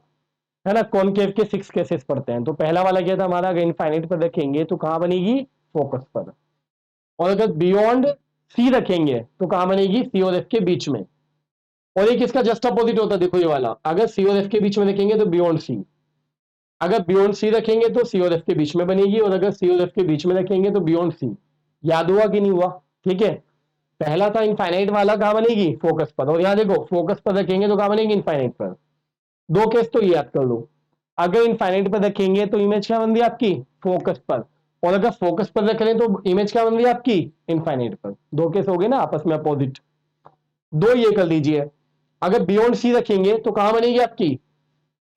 है ना, कॉनकेव के 6 केसेस पढ़ते हैं। तो पहला वाला क्या था हमारा, अगर इनफाइनाइट पर रखेंगे तो कहां बनेगी, फोकस पर। और अगर बियॉन्ड सी रखेंगे तो कहां बनेगी, सी और एफ के बीच में। और एक इसका जस्ट अपोजिट होता है, देखो ये वाला, अगर सी और एफ के बीच में रखेंगे तो बियॉन्ड सी। अगर बियॉन्ड सी रखेंगे तो सी और एफ के बीच में बनेगी, और अगर सी और एफ के बीच में रखेंगे तो बियॉन्ड सी। याद हुआ कि नहीं हुआ, ठीक है। पहला था इनफाइनाइट वाला, कहां बनेगी, फोकस पर। और यहां देखो फोकस पर रखेंगे तो कहां बनेगी, इनफाइनाइट पर। दो केस तो ये याद कर लो। अगर इनफाइनाइट पर रखेंगे तो इमेज क्या बन रही है आपकी, फोकस पर। और अगर फोकस पर रख लें तो इमेज क्या बन रही है आपकी, इनफाइनाइट पर। दो केस हो गए ना आपस में अपोजिट। दो ये कर लीजिए। अगर बियॉन्ड सी रखेंगे तो कहां बनेगी आपकी,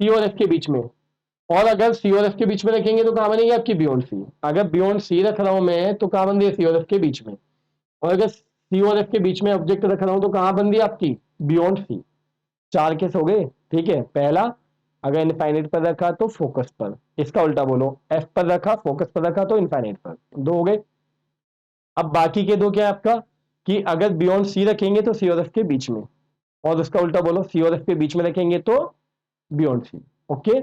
सी और एफ के बीच में। और अगर सी और एफ के बीच में रखेंगे तो कहां बनेगी आपकी, बियॉन्ड सी। अगर बियॉन्ड सी रख रहा हूं मैं तो कहां बन रही है, सी और एफ के बीच में। और अगर सी और एफ के बीच में ऑब्जेक्ट रख रहा हूं तो कहां बन रही है आपकी, बियॉन्ड सी। 4 केस हो गए, ठीक है। पहला, अगर इनफाइनाइट पर रखा तो फोकस पर, इसका उल्टा बोलो, एफ पर रखा फोकस पर रखा तो इनफाइनाइट पर, 2 हो गए। अब बाकी के 2 क्या है आपका, कि अगर बियॉन्ड सी रखेंगे तो सी और एफ के बीच में, और उसका उल्टा बोलो, सी और एफ के बीच में रखेंगे तो बियॉन्ड सी। ओके,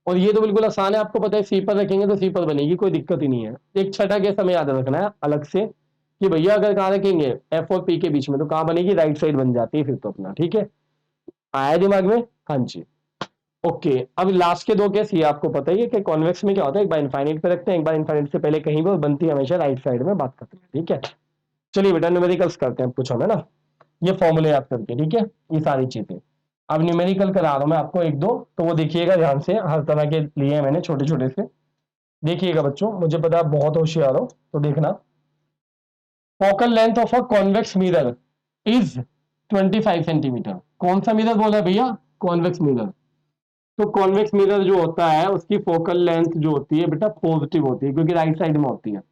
और ये तो बिल्कुल आसान है, आपको पता है सी पर रखेंगे तो सी पर बनेगी, कोई दिक्कत ही नहीं है। एक छठा केस हमें याद रखना है अलग से, कि भैया अगर कहां रखेंगे एफ और पी के बीच में तो कहां बनेगी, राइट साइड बन जाती है फिर तो अपना, ठीक है। आया दिमाग में, हाँ जी। ओके, अब लास्ट के 2 केस ये आपको पता ही है कि कॉन्वेक्स में क्या होता है, एक बार इनफाइनाइट पे रखते हैं, एक बार इनफाइनाइट से पहले कहीं पर, बनती है हमेशा राइट साइड में, बात करते हैं, ठीक है। चलिए बेटा न्यूमेरिकल्स करते हैं कुछ, हमें ना ये फॉर्मूले याद करके, ठीक है, ये सारी चीजें। अब न्यूमेरिकल करा रहा हूं मैं आपको एक दो, तो वो देखिएगा ध्यान से, हर तरह के लिए मैंने छोटे छोटे से, देखिएगा बच्चों, मुझे पता है बहुत होशियार हो तो देखना। Focal length of a convex mirror is 25 centimetre. कौन सा मिरर बोला है भैया, कॉन्वेक्स मिरर। तो कॉन्वेक्स मिरर जो होता है उसकी फोकल लेंथ जो होती है बेटा पॉजिटिव होती है, क्योंकि राइट साइड में होती है।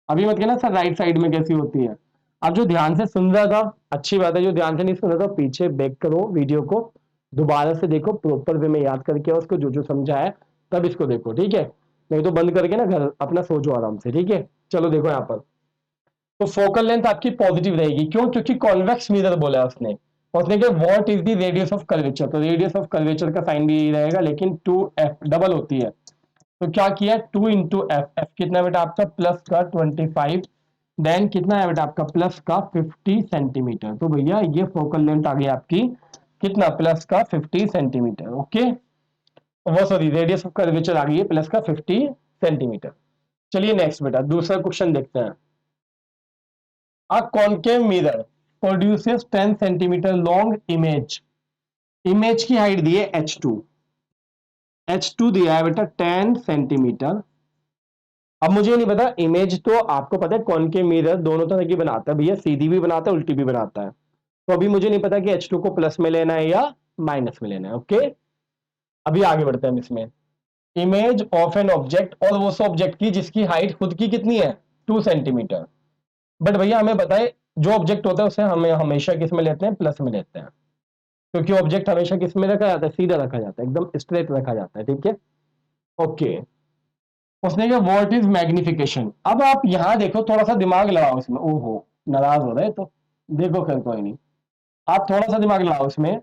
अभी मत कहना सर राइट साइड में कैसी होती है। अब जो ध्यान से सुन रहा था अच्छी बात है, जो ध्यान से नहीं सुन रहा था पीछे बैक करो वीडियो को, दोबारा से देखो प्रॉपर वे में याद करके, उसको जो जो समझा है तब इसको देखो, ठीक है। नहीं तो बंद करके ना घर अपना सो जाओ आराम से, ठीक है। चलो देखो यहाँ पर, तो फोकल लेंथ आपकी पॉजिटिव रहेगी, क्यों, क्योंकि कॉन्वेक्स मिरर बोला है उसने। उसने कहा what is the radius of curvature, तो रेडियस ऑफ कर्वेचर का साइन भी रहेगा, लेकिन 2f डबल होती है। तो क्या किया, 2 इंटू एफ, एफ कितना बेटा आपका प्लस का 25, देन कितना है बेटा आपका प्लस का 50 सेंटीमीटर। तो भैया ये फोकल लेंथ आ गई आपकी कितना, प्लस का 50 सेंटीमीटर। ओके, वो सॉरी रेडियस ऑफ कर्वेचर आ गई है प्लस का 50 सेंटीमीटर। चलिए नेक्स्ट बेटा दूसरा क्वेश्चन देखते हैं। A concave mirror produces 10 centimetre long image. Image की हाइट दी है h2, h2 दिया है बेटा 10 सेंटीमीटर। अब मुझे नहीं पता, इमेज तो आपको पता है कॉनकेव मिरर दोनों तरह की बनाता है भैया, सीधी भी बनाता है उल्टी भी बनाता है। तो अभी मुझे नहीं पता कि h2 को प्लस में लेना है या माइनस में लेना है। ओके, अभी आगे बढ़ते हैं इसमें। इमेज ऑफ एन ऑब्जेक्ट, और वो ऑब्जेक्ट की जिसकी हाइट खुद की कितनी है 2 सेंटीमीटर। बट भैया हमें बताए जो ऑब्जेक्ट होता है उसे हमें हमेशा किस में लेते हैं, प्लस में लेते हैं, क्योंकि ऑब्जेक्ट हमेशा किस में रखा जाता है, सीधा रखा जाता है, एकदम स्ट्रेट रखा जाता है, ठीक है। ओके, उसने कहा व्हाट इज मैग्निफिकेशन। अब आप यहां देखो, थोड़ा सा दिमाग लगाओ इसमें, ओहो नाराज हो रहे तो देखो खैर कोई नहीं, आप थोड़ा सा दिमाग लगाओ इसमें,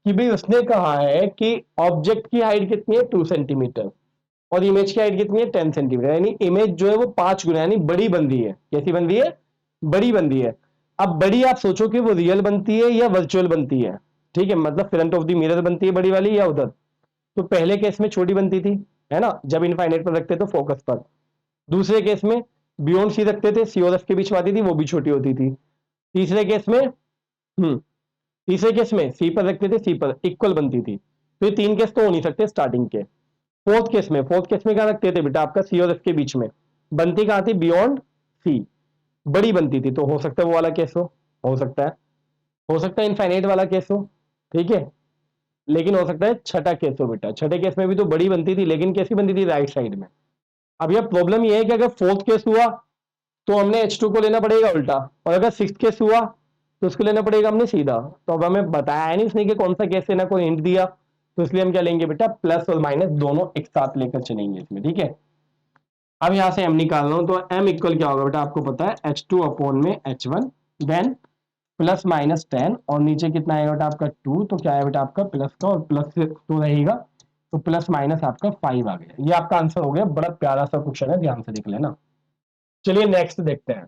कि भाई उसने कहा है कि ऑब्जेक्ट की हाइट कितनी है 2 सेंटीमीटर, और इमेज की हाइट कितनी है 10 सेंटीमीटर, यानी इमेज जो है वो 5 गुना यानी बड़ी बन रही है। कैसी बन रही है, बड़ी बन रही है। अब बड़ी आप सोचो कि वो रियल बनती है या वर्चुअल बनती है, ठीक है, मतलब फ्रंट ऑफ द मिरर बनती है बड़ी वाली या उधर। तो पहले केस में छोटी बनती थी, है ना, जब इनफाइनाइट पर रखते तो फोकस पर। दूसरे केस में बियॉन्ड सी रखते थे, सी और एफ के बीच में आती थी, वो भी छोटी होती थी। तीसरे केस में तीसरे केस में सी पर रखते थे, सी पर इक्वल बनती थी। तो ये 3 केस तो हो नहीं सकते स्टार्टिंग के। फोर्थ केस में क्या रखते थे बेटा आपका, सी और एफ के बीच में बनती कहां थी, बियॉन्ड सी, बड़ी बनती थी। तो हो सकता है वो वाला केस हो सकता है, हो सकता है इनफाइनाइट वाला केस हो, ठीक है। लेकिन हो सकता है छठा केस हो बेटा, छठे केस में भी तो बड़ी बनती थी, लेकिन कैसी बनती थी, राइट साइड में। अब यह प्रॉब्लम यह है कि अगर फोर्थ केस हुआ तो हमने H2 को लेना पड़ेगा उल्टा, और अगर सिक्स केस हुआ तो उसको लेना पड़ेगा हमने सीधा। तो अब हमें बताया नहीं उसने कि कौन सा केस लेना, कोई हिंट दिया, तो इसलिए हम क्या लेंगे बेटा, प्लस और माइनस दोनों एक साथ लेकर चलेंगे इसमें, ठीक है। अब यहां से m निकाल रहा हूं, तो m इक्वल क्या होगा बेटा, आपको पता है H2 अपॉन में H1, देन प्लस माइनस 10, और नीचे कितना आएगा बेटा आपका 2, तो क्या है बेटा आपका प्लस का, और प्लस तो रहेगा, तो प्लस माइनस आपका 5 आ गया। ये आपका आंसर हो गया। बड़ा प्यारा सा क्वेश्चन है, ध्यान से देख लेना। चलिए नेक्स्ट देखते हैं।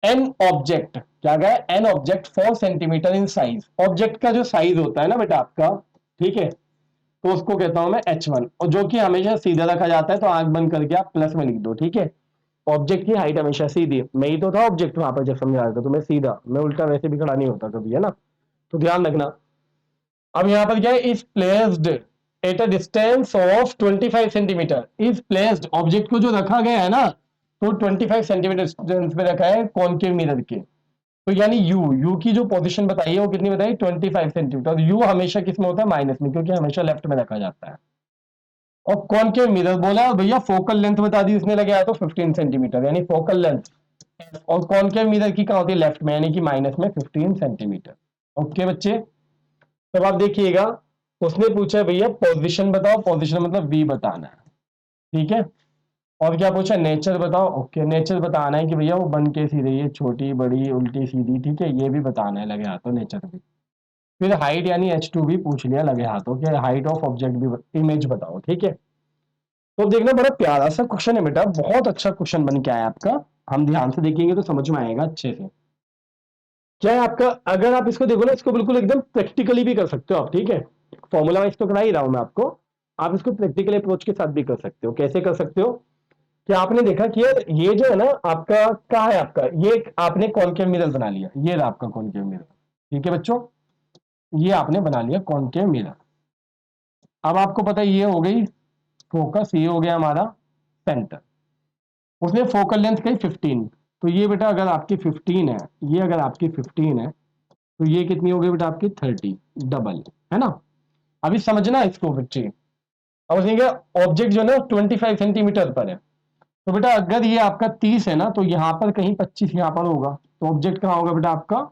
एन ऑब्जेक्ट, क्या गया, an object 4 centimetre in size. Object का जो साइज होता है ना बेटा आपका, ठीक है, तो उसको कहता हूं मैं H1, और जो कि हमेशा सीधा रखा जाता है, तो आंख बंद करके आप प्लस में लिख दो, ठीक है। ऑब्जेक्ट की हाइट हमेशा सीधी, मैं ही तो था ऑब्जेक्ट वहां पर जब समझा रहा था, तो मैं सीधा, मैं उल्टा वैसे भी खड़ा नहीं होता कभी, है ना, तो ध्यान रखना। अब यहां पर क्या है, is placed at a distance of 25 centimetre. Is placed, object को जो रखा गया है ना, तो 25 सेंटीमीटर डिस्टेंस पे रखा है कॉनकेव मिरर के। तो यानी यू की जो पोजीशन बताई है वो कितनी बताई, 25 सेंटीमीटर। यू हमेशा किस में होता है, माइनस में, क्योंकि हमेशा लेफ्ट में रखा जाता है। और कॉनकेव मिरर बोला, और भैया फोकल लेंथ बता दी इसने लगाया तो 15 सेंटीमीटर, यानी फोकल लेंथ और कॉनकेव मिरर की कहाँ होती है, लेफ्ट में, यानी कि माइनस में 15 सेंटीमीटर। ओके बच्चे, तब आप देखिएगा उसने पूछा भैया पोजीशन बताओ, पोजीशन मतलब वी बताना है, ठीक है। और क्या पूछा, नेचर बताओ। ओके, नेचर बताना है कि भैया वो बन कैसी रही है, छोटी बड़ी उल्टी सीधी, ठीक है, ये भी बताना है लगे हाथों, नेचर भी। फिर हाइट यानी H2 भी पूछ लिया लगे हाथों के, हाइट ऑफ ऑब्जेक्ट भी, इमेज बताओ, ठीक है। तो देखना बड़ा प्यारा सा क्वेश्चन है बेटा, बहुत अच्छा क्वेश्चन बन के आया आपका। हम ध्यान से देखेंगे तो समझ में आएगा अच्छे से। क्या है आपका, अगर आप इसको देखो ना, इसको बिल्कुल एकदम प्रैक्टिकली भी कर सकते हो आप, ठीक है। फॉर्मूला वाइज तो करा ही रहा हूं मैं आपको, आप इसको प्रैक्टिकल अप्रोच के साथ भी कर सकते हो। कैसे कर सकते हो, कि आपने देखा कि यार ये जो है ना आपका, क्या है आपका, ये आपने कॉनकेव मिरर बना लिया, ये रहा आपका कॉनकेव मिरर, ठीक है बच्चों, ये आपने बना लिया कॉनकेव मिरर। अब आपको पता है ये हो गई फोकस, ये हो गया हमारा सेंटर। उसने फोकल लेंथ कही 15, तो ये बेटा अगर आपकी 15 है, ये अगर आपकी 15 है, तो ये कितनी हो गई बेटा आपकी 30, डबल, है ना। अभी समझना इसको बच्चे, अब उसने ऑब्जेक्ट जो है ना 25 सेंटीमीटर पर है, तो बेटा अगर ये आपका 30 है ना, तो यहां पर कहीं 25 यहां पर होगा, तो ऑब्जेक्ट कहां होगा बेटा आपका,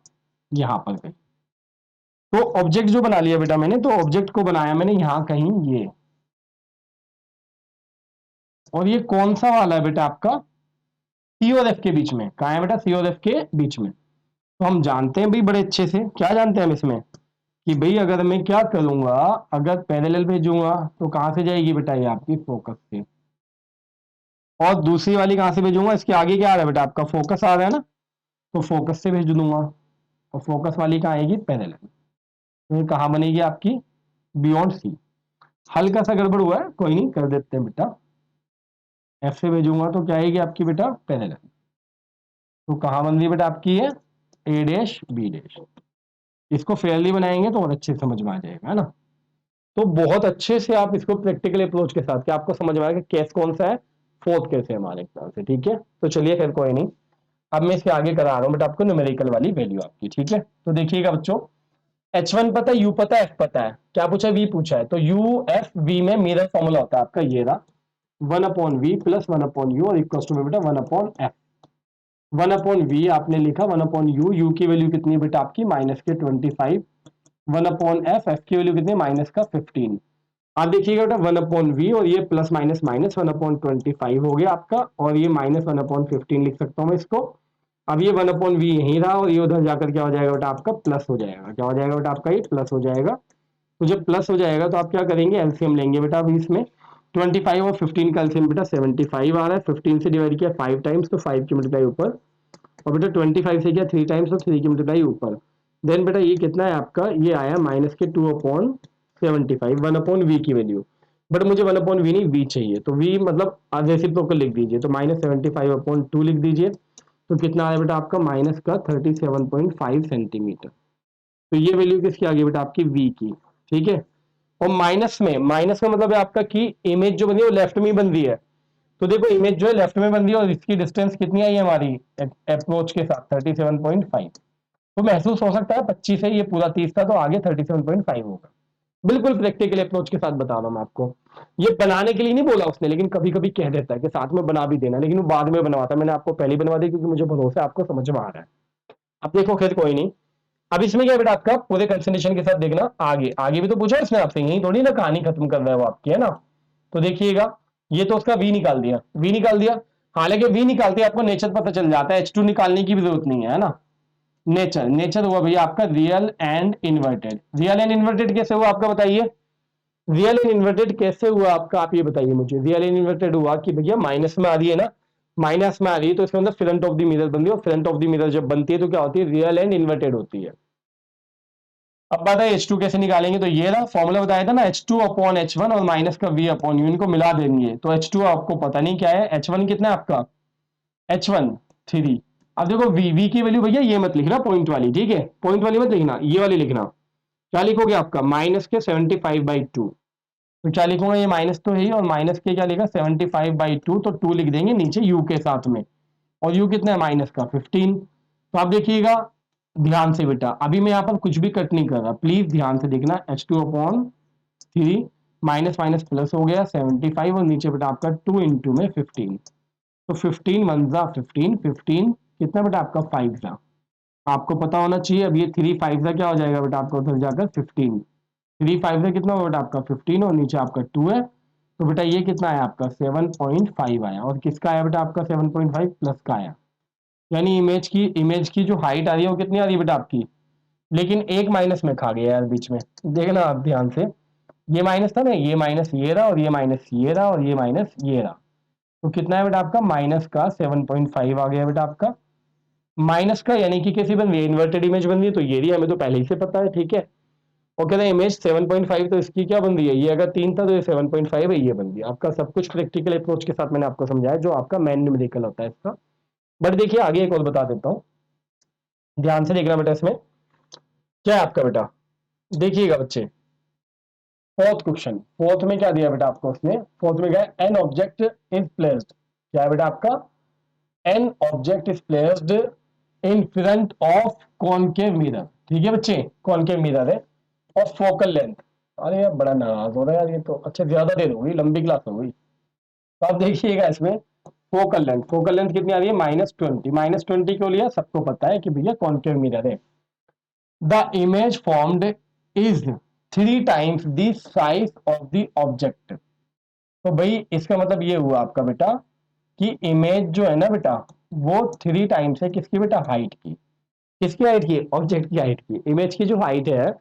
यहां पर कहीं। तो ऑब्जेक्ट जो बना लिया बेटा मैंने, तो ऑब्जेक्ट को बनाया मैंने यहां कहीं ये, और ये कौन सा वाला है बेटा आपका, सी और एफ के बीच में, कहा है बेटा, सी और एफ के बीच में। तो हम जानते हैं भाई बड़े अच्छे से, क्या जानते हैं हम इसमें, कि भाई अगर मैं क्या करूंगा, अगर पैरेलल भेजूंगा तो कहां से जाएगी बेटा, ये आपकी फोकस से, और दूसरी वाली कहां से भेजूंगा, इसके आगे क्या आ रहा है बेटा आपका, फोकस आ रहा है ना, तो फोकस से भेज दूंगा, और फोकस वाली कहाँ आएगी, पैरेलल, तो ये कहाँ बनेगी आपकी, बियॉन्ड सी। हल्का सा गड़बड़ हुआ है, कोई नहीं, कर देते हैं बेटा। एफ से भेजूंगा तो क्या आएगी आपकी बेटा, पैरेलल, तो कहाँ बन रही है बेटा आपकी ये, ए डैश बी डैश। इसको फेयरली बनाएंगे तो और अच्छे से समझ में आ जाएगा, है ना। तो बहुत अच्छे से आप इसको प्रैक्टिकल अप्रोच के साथ, क्या आपको समझ में आएगा केस कौन सा है, फोर्थ केस है हमारे ख्याल से, ठीक है। तो चलिए फिर कोई नहीं, अब मैं इसके आगे करा रहा हूं बेटा आपको न्यूमेरिकल वाली वैल्यू आपकी, ठीक है। तो देखिएगा बच्चों, H1 पता है, U पता है, F पता है, क्या पूछा है, V पूछा है, तो U F V में मिरर फॉर्मूला होता है आपका ये रहा, 1/V प्लस 1/U और इक्वल टू बेटा 1/F। 1/V आपने लिखा, 1/U, U की वैल्यू कितनी है बेटा आपकी, माइनस के 25, 1/F, F की वैल्यू कितनी है, माइनस का 15। आप देखिएगा बेटा 1/V और ये प्लस माइनस माइनस 1/25 हो गया आपका, और ये माइनस 1/15 लिख सकता हूं मैं इसको। अब ये 1/V यहीं रहा, और ये उधर जाकर क्या हो जाएगा बेटा आपका, प्लस हो जाएगा, क्या हो जाएगा बेटा आपका, ये प्लस हो जाएगा। तो जब प्लस हो जाएगा तो आप क्या करेंगे, एलसीएम लेंगे बेटा अभी इसमें, 25 और 15 का एलसीएम बेटा 75 आ रहा है, 15 से डिवाइड किया 5 टाइम्स, तो 5 की मल्टीप्लाई ऊपर, और बेटा 25 से किया 3 टाइम्स, तो 3 की मल्टीप्लाई ऊपर। देन बेटा ये कितना है आपका, ये आया माइनस के 2/75, 1/V की वैल्यू, बट मुझे 1/V नहीं, V चाहिए, तो V मतलब रेसिप्रोकल लिख दीजिए, तो -75/2 लिख दीजिए, तो कितना आया बेटा आपका, माइनस का 37.5 सेंटीमीटर। तो ये वैल्यू किसकी आ गई बेटा आपकी, V की, ठीक है। और माइनस का मतलब है आपका कि इमेज जो बनी है वो लेफ्ट में बन रही है, तो देखो इमेज जो है लेफ्ट में बन रही है, और इसकी डिस्टेंस कितनी आई है हमारी अप्रोच के साथ, 37.5। तो महसूस हो सकता है 25 है, ये पूरा 30 था, तो आगे 37.5 होगा। बिल्कुल प्रैक्टिकल अप्रोच के साथ बता रहा हूं मैं आपको, ये बनाने के लिए नहीं बोला उसने, लेकिन कभी कभी कह देता है कि साथ में बना भी देना, लेकिन वो बाद में बनवाता है, मैंने आपको पहले बनवा दी क्योंकि मुझे भरोसा है आपको समझ में आ रहा है। अब देखो खैर कोई नहीं, अब इसमें क्या है बेटा आपका, पूरे कंसिडरेशन के साथ देखना, आगे आगे भी तो पूछा इसने आपसे, यही थोड़ी ना कहानी खत्म कर रहा है वो आपकी, है ना। तो देखिएगा, ये तो उसका वी निकाल दिया, वी निकाल दिया। हालांकि वी निकालते आपको नेचर पता चल जाता है, H2 निकालने की भी जरूरत नहीं है ना। नेचर, नेचर हुआ भैया आपका real and inverted, real and inverted कैसे हुआ आपका बताइए, रियल एंड इन्वर्टेड कैसे हुआ आपका, आप ये बताइए मुझे। रियल एंड इन्वर्टेड हुआ कि भैया माइनस में आ रही है ना, माइनस में आ रही है, तो इसके अंदर फ्रंट ऑफ द मिरर बन रही है, और फ्रंट ऑफ द मिरर जब बनती है तो क्या होती है, रियल एंड इन्वर्टेड होती है। अब बात है H2 कैसे निकालेंगे, तो ये रहा फॉर्मूला बताया था ना, H2/H1 और माइनस का V/U, इनको मिला देंगे, तो H2 आपको पता नहीं क्या है, H1 कितना है आपका, H1 3। अब देखो V की वैल्यू भैया ये मत लिखना पॉइंट वाली, ठीक है, पॉइंट वाली मत लिखना, ये वाली लिखना। क्या लिखोगे आपका, माइनस के 75/2, तो क्या लिखूंगा, ये माइनस तो है ही, और माइनस के क्या लिखा 75/2, तो 2 लिख देंगे नीचे यू के साथ में, और यू कितना है, माइनस का 15। तो आप देखिएगा ध्यान से बेटा, अभी मैं यहाँ पर कुछ भी कट नहीं कर रहा, प्लीज ध्यान से देखना, H2/3, माइनस माइनस प्लस हो गया 75, और नीचे बेटा आपका 2 इंटू में 15, तो 15 1 जा 15, 15 कितना बेटा आपका 5 था, आपको पता होना चाहिए। अब ये 3 5 का क्या हो जाएगा बेटा आपका उधर जाकर 15, 3 5 का कितना होगा बेटा आपका 15 और नीचे आपका 2 है, तो बेटा ये कितना आया आपका 7.5 आया। और किसका आया बेटा आपका 7.5 प्लस का आया, यानी इमेज की जो हाइट आ रही है वो कितनी आ रही है बेटा आपकी, लेकिन एक माइनस में खा गया यार बीच में, देखना आप ध्यान से, ये माइनस था ना, ये माइनस ये रहा और ये माइनस ये रहा और ये माइनस ये रहा, तो कितना है बेटा आपका माइनस का 7.5 आ गया बेटा आपका माइनस का, यानी कि कैसी बन रही है, इन्वर्टेड इमेज बन रही है, तो ये रही हमें तो पहले ही से पता है, ठीक है। और कहते हैं इमेज 7.5, तो इसकी क्या बन रही है, ये अगर 3 था तो ये 7.5 है, ये बन रही है। आपका सब कुछ प्रैक्टिकल अप्रोच के साथ मैंने आपको समझाया, जो आपका मेन न्यूमेरिकल होता है इसका। बट देखिए आगे एक और बता देता हूँ, ध्यान से देखना बेटा इसमें क्या है आपका बेटा, देखिएगा बच्चे, फोर्थ क्वेश्चन, फोर्थ में क्या दिया बेटा आपको उसने, फोर्थ में क्या है, एन ऑब्जेक्ट इज प्लेस्ड, क्या है बेटा आपका, an object is placed in front of concave mirror, ठीक है बच्चे, कॉनकेव मिरर है, और फोकल लेंथ, अरे यार बड़ा नाराज हो रहा है यार ये तो, अच्छा ज्यादा देर हो गई, लंबी क्लास हो गई। तो आप देखिएगा इसमें फोकल लेंथ कितनी आ रही है, -20, -20 क्यों लिया, सबको पता है कि भैया कॉनकेव मिरर है। The image formed is 3 times the size of the object, तो भाई इसका मतलब ये हुआ आपका बेटा कि इमेज जो है ना बेटा, वो 3 times है किसकी बेटा, हाइट की, किसकी हाइट की, ऑब्जेक्ट की हाइट की, इमेज की जो हाइट है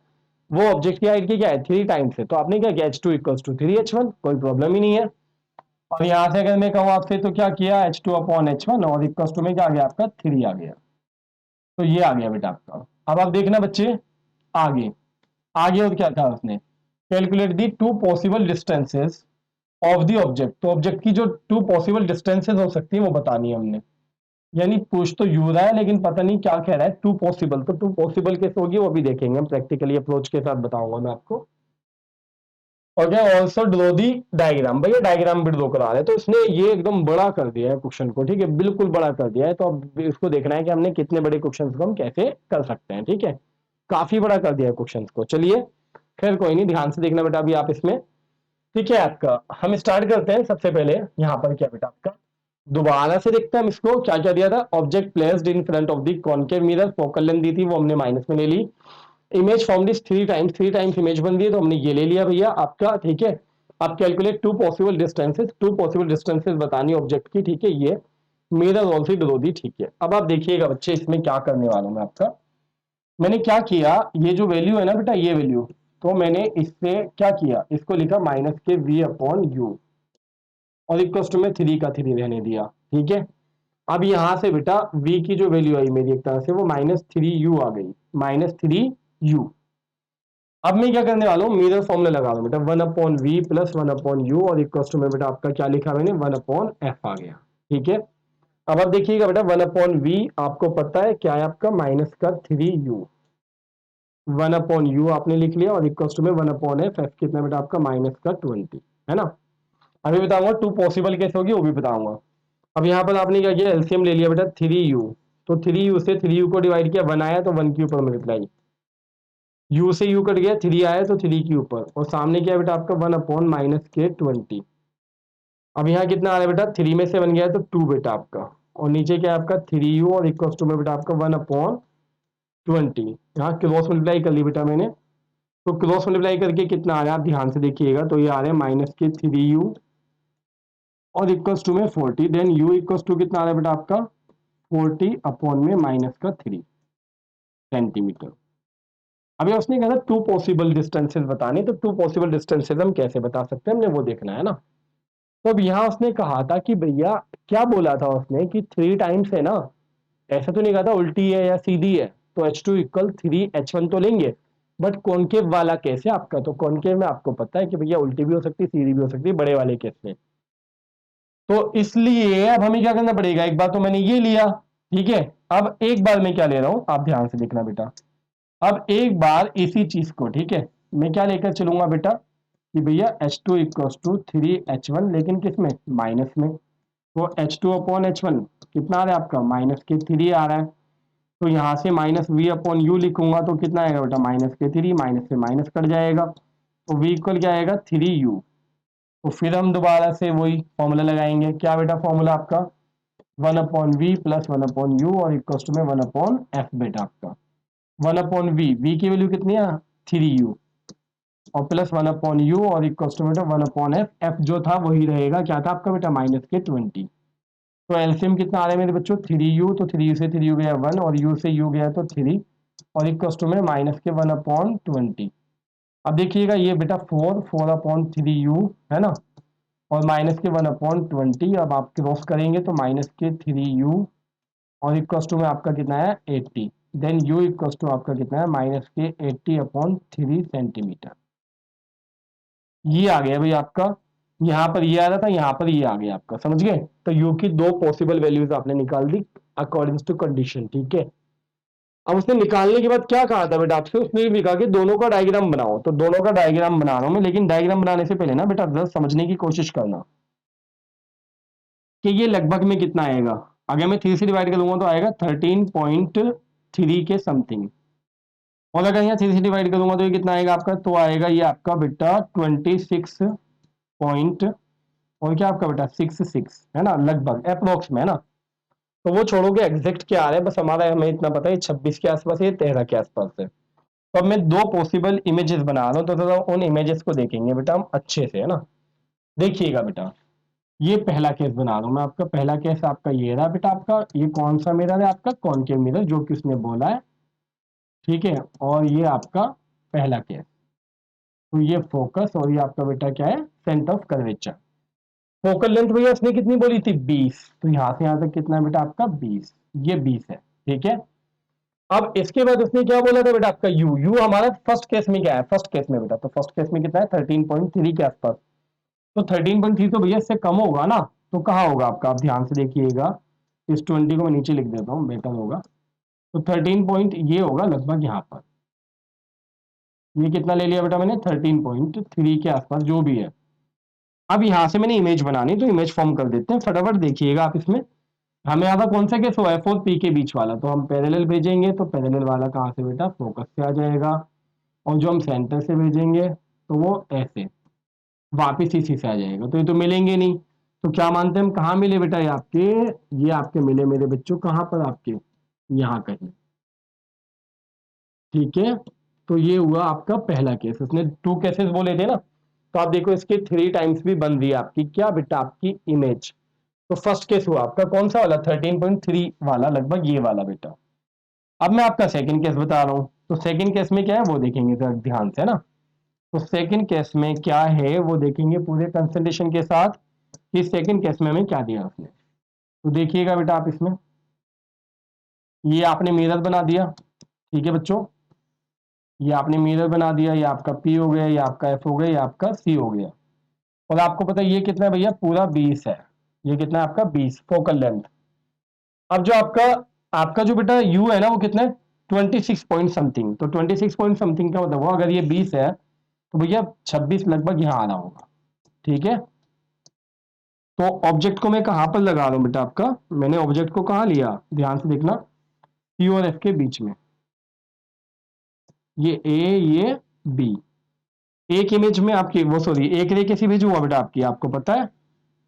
वो ऑब्जेक्ट की हाइट की क्या है 3 times है, तो आपने क्या किया H2 = 3H1, कोई प्रॉब्लम ही नहीं है। और यहां से अगर मैं कहूं आपसे तो क्या किया H2/H1 और इक्वल टू में क्या आ गया आपका 3 आ गया, तो ये आ गया बेटा आपका। अब आप देखना बच्चे आगे, आगे और क्या था उसने, calculate the 2 possible distances of the object, तो ऑब्जेक्ट की जो 2 पॉसिबल डिस्टेंसेस हो सकती है वो बतानी है हमने, यानी पूछ तो यू रहा है लेकिन पता नहीं क्या कह रहा है 2 पॉसिबल, तो 2 पॉसिबल कैसे होगी वो भी देखेंगे हम, प्रैक्टिकली अप्रोच के साथ बताऊंगा मैं आपको। और क्या ऑल्सो ड्रॉ दी डायग्राम, भैया डायग्राम भी ड्रॉ करा रहे हैं, तो इसने ये एकदम बड़ा कर दिया है क्वेश्चन को, ठीक है, बिल्कुल बड़ा कर दिया है, तो अब इसको देखना है कि हमने कितने बड़े क्वेश्चन को हम कैसे कर सकते हैं, ठीक है, काफी बड़ा कर दिया है क्वेश्चन को। चलिए खैर कोई नहीं, ध्यान से देखना बेटा अभी आप इसमें, ठीक है आपका, हम स्टार्ट करते हैं सबसे पहले यहाँ पर क्या बेटा आपका, दोबारा से देखते हैं हम इसको क्या क्या दिया था, object placed in front of the concave mirror, focal length दी थी वो हमने माइनस में ले ली, image form is 3 times, 3 times image बन रही है तो हमने ये ले लिया भैया आपका, ठीक है। अब calculate 2 possible distances, 2 possible distances बतानी ऑब्जेक्ट की, ठीक है, ये मिरर ऑल्सो ड्रॉ दी, ठीक है। अब आप देखिएगा बच्चे इसमें क्या करने वाला हूं मैं आपका, मैंने क्या किया, ये जो वैल्यू है ना बेटा, ये वैल्यू, तो मैंने इससे क्या किया, इसको लिखा -v/u और इक्वल टू में 3 का 3 रहने दिया, ठीक है। अब यहां से बेटा v की जो वैल्यू आई मेरी एक तरह से वो -3u आ गई, -3u। अब मैं क्या करने वाला हूँ, मिरर फॉर्मूला लगा दूं बेटा, 1/v + 1/u और इक्वल टू में बेटा आपका क्या लिखा मैंने 1/f आ गया, ठीक है। अब आप देखिएगा बेटा 1/v आपको पता है क्या है आपका -3u, 1/u आपने लिख लिया और इक्वल टू में 1/f, f कितना बेटा आपका -20, है ना। अभी बताऊंगा 2 पॉसिबल कैसे होगी वो भी बताऊंगा। अब यहाँ पर आपने क्या किया, एलसीएम ले लिया बेटा 3u, तो 3u से 3u को डिवाइड किया, 1 आया तो 1 के ऊपर मल्टीप्लाई, u से u कट गया, 3 आया तो 3 के ऊपर, और सामने क्या है बेटा आपका 1/-20। अब यहाँ कितना आ रहा है बेटा, 3 में से 1 गया तो 2 बेटा आपका, और नीचे क्या है आपका 3u और इक्वल टू में बेटा आपका 1/20, यहाँ क्रॉस मल्टीप्लाई कर ली बेटा मैंने, तो क्रॉस मल्टीप्लाई करके कितना आ रहा है आप ध्यान से देखिएगा, तो ये आ रहा है -3u और इक्वल टू में 40, देन u इक्वल टू कितना आ रहा है बेटा आपका 40/-3 सेंटीमीटर। अभी उसने कहा था 2 पॉसिबल डिस्टेंसेस बताने, तो 2 पॉसिबल डिस्टेंसेस हम कैसे बता सकते हैं, हमने वो देखना है ना। तो अब यहाँ उसने कहा था कि भैया, क्या बोला था उसने कि 3 times है ना, ऐसा तो नहीं कहा था उल्टी है या सीधी है, तो H2 = 3H1 तो लेंगे, बट कॉनकेव वाला कैसे आपका, तो कॉनकेव में आपको पता है कि भैया उल्टी भी हो सकती है सीधी भी हो सकती है बड़े वाले केस में, तो इसलिए अब हमें क्या करना पड़ेगा, एक बार तो मैंने ये लिया, ठीक है, अब एक बार मैं क्या ले रहा हूं आप ध्यान से देखना बेटा, अब एक बार इसी चीज को, ठीक है, मैं क्या लेकर चलूंगा बेटा कि भैया H2 = 3H1, लेकिन किस में, माइनस में, तो H2/H1 कितना आ रहा है आपका -3 आ रहा है, तो यहां से -v/u लिखूंगा तो कितना आएगा बेटा -3, माइनस से माइनस कट जाएगा, तो v इक्वल क्या आएगा 3u। तो फिर हम दोबारा से वही फॉर्मूला लगाएंगे, क्या बेटा फॉर्मूला आपका 1/v प्लस 1/u और इक्वल टू में 1/f बेटा आपका 1/v की वैल्यू कितनी है 3u और प्लस 1/u और इक्वल टू बेटा 1/f f जो था वही रहेगा क्या था आपका बेटा -20। तो एलसीएम कितना आ रहा है मेरे बच्चों 3u तो 3u से 3u गया 1 और u से u गया तो 3 और इक्वल टू में माइनस के 1/20। अब देखिएगा ये बेटा 4/3u है ना और माइनस के 1/20 अब आप क्रॉस करेंगे तो माइनस के 3u और इक्वल टू में आपका कितना है 80 देन u इक्वल टू आपका कितना है -के 80/3 सेंटीमीटर। ये आ गया भाई आपका यहाँ पर ये आ रहा था यहाँ पर ये आ गया आपका समझ गए। तो u की दो पॉसिबल वैल्यूज आपने निकाल दी अकॉर्डिंग टू कंडीशन ठीक है। अब उसने निकालने के बाद क्या कहा था बेटा आपसे उसने भी कहा कि दोनों का डायग्राम बनाओ तो दोनों का डायग्राम बना रहा हूं मैं लेकिन डायग्राम बनाने से पहले ना बेटा जरा समझने की कोशिश करना कि ये लगभग में कितना आएगा। अगर मैं 3 से डिवाइड करूंगा तो आएगा 13.3 के समथिंग और अगर यहाँ 3 से डिवाइड करूंगा तो ये कितना आएगा आपका तो आएगा ये आपका बेटा 26 पॉइंट और क्या आपका बेटा 66 है ना लगभग अप्रोक्स में है ना। तो वो छोड़ोगे एग्जैक्ट क्या आ रहा है बस हमारा हमें इतना पता है 26 के आसपास है 13 के आसपास है। तो अब मैं दो पॉसिबल इमेजेस बना रहा हूँ तो थोड़ा उन इमेजेस को देखेंगे बेटा हम अच्छे से है ना। देखिएगा बेटा ये पहला केस बना रहा हूँ मैं आपका पहला केस आपका ये रहा बेटा आपका ये कौन सा मिरर है आपका कॉनकेव मिरर जो कि उसने बोला है ठीक है। और ये आपका पहला केस तो ये फोकस और ये आपका बेटा क्या है centre of curvature. Focal length भैया उसने कितनी बोली थी 20 तो यहाँ से यहाँ तक कितना है बेटा आपका 20 ये 20 है ठीक है। अब इसके बाद उसने क्या बोला था बेटा आपका यू यू हमारा फर्स्ट केस में क्या है फर्स्ट केस में बेटा तो फर्स्ट केस में कितना है 13.3 के आसपास। तो 13.3 तो भैया इससे कम होगा ना तो कहाँ होगा आपका आप ध्यान से देखिएगा इस 20 को मैं नीचे लिख देता हूँ बेटर होगा। तो 13 पॉइंट ये होगा लगभग यहाँ पर ये कितना ले लिया बेटा मैंने 13.3 के आसपास जो भी है। अब यहाँ से मैंने इमेज बनानी तो इमेज फॉर्म कर देते हैं फटाफट देखिएगा आप इसमें हमें यहाँ पर कौन सा केस हुआ है 4p के बीच वाला तो हम पैरेलल भेजेंगे तो पैरेलल वाला कहाँ से बेटा फोकस से आ जाएगा और जो हम सेंटर से भेजेंगे तो वो ऐसे वापिस इसी से आ जाएगा तो ये तो मिलेंगे नहीं। तो क्या मानते हैं हम कहाँ मिले बेटा ये आपके मिले मेरे बच्चों कहाँ पर आपके यहाँ कहीं ठीक है। तो ये हुआ आपका पहला केस उसने 2 केसेस बोले थे ना तो आप देखो इसके 3 टाइम्स भी बन रही है आपकी क्या बेटा आपकी इमेज। तो फर्स्ट केस हुआ आपका कौन सा वाला 13.3 वाला लगभग ये वाला बेटा। अब मैं आपका सेकंड केस बता रहा हूं तो सेकंड केस में क्या है वो देखेंगे जरा ध्यान से ना। तो सेकंड केस में क्या है वो देखेंगे पूरे कंसंट्रेशन के साथ कि सेकंड केस में हमें क्या दिया उसने। तो देखिएगा बेटा आप इसमें ये आपने मिरर बना दिया ठीक है बच्चों ये आपने मिरर बना दिया ये आपका पी हो गया ये आपका एफ हो गया ये आपका सी हो गया। और आपको पता है ये कितना है भैया पूरा 20 है ये कितना है आपका 20 फोकल लेंथ। अब जो आपका आपका जो बेटा यू है ना वो कितना है 26 पॉइंट समथिंग तो 26 पॉइंट समथिंग का मतलब वो अगर ये 20 है तो भैया 26 लगभग यहाँ आना होगा ठीक है। तो ऑब्जेक्ट को मैं कहाँ पर लगा रहा हूँ बेटा आपका मैंने ऑब्जेक्ट को कहाँ लिया ध्यान से देखना पी और एफ के बीच में ये ए ये बी एक इमेज में आपकी वो सॉरी एक रे कैसी भेजूंगा बेटा आपकी आपको पता है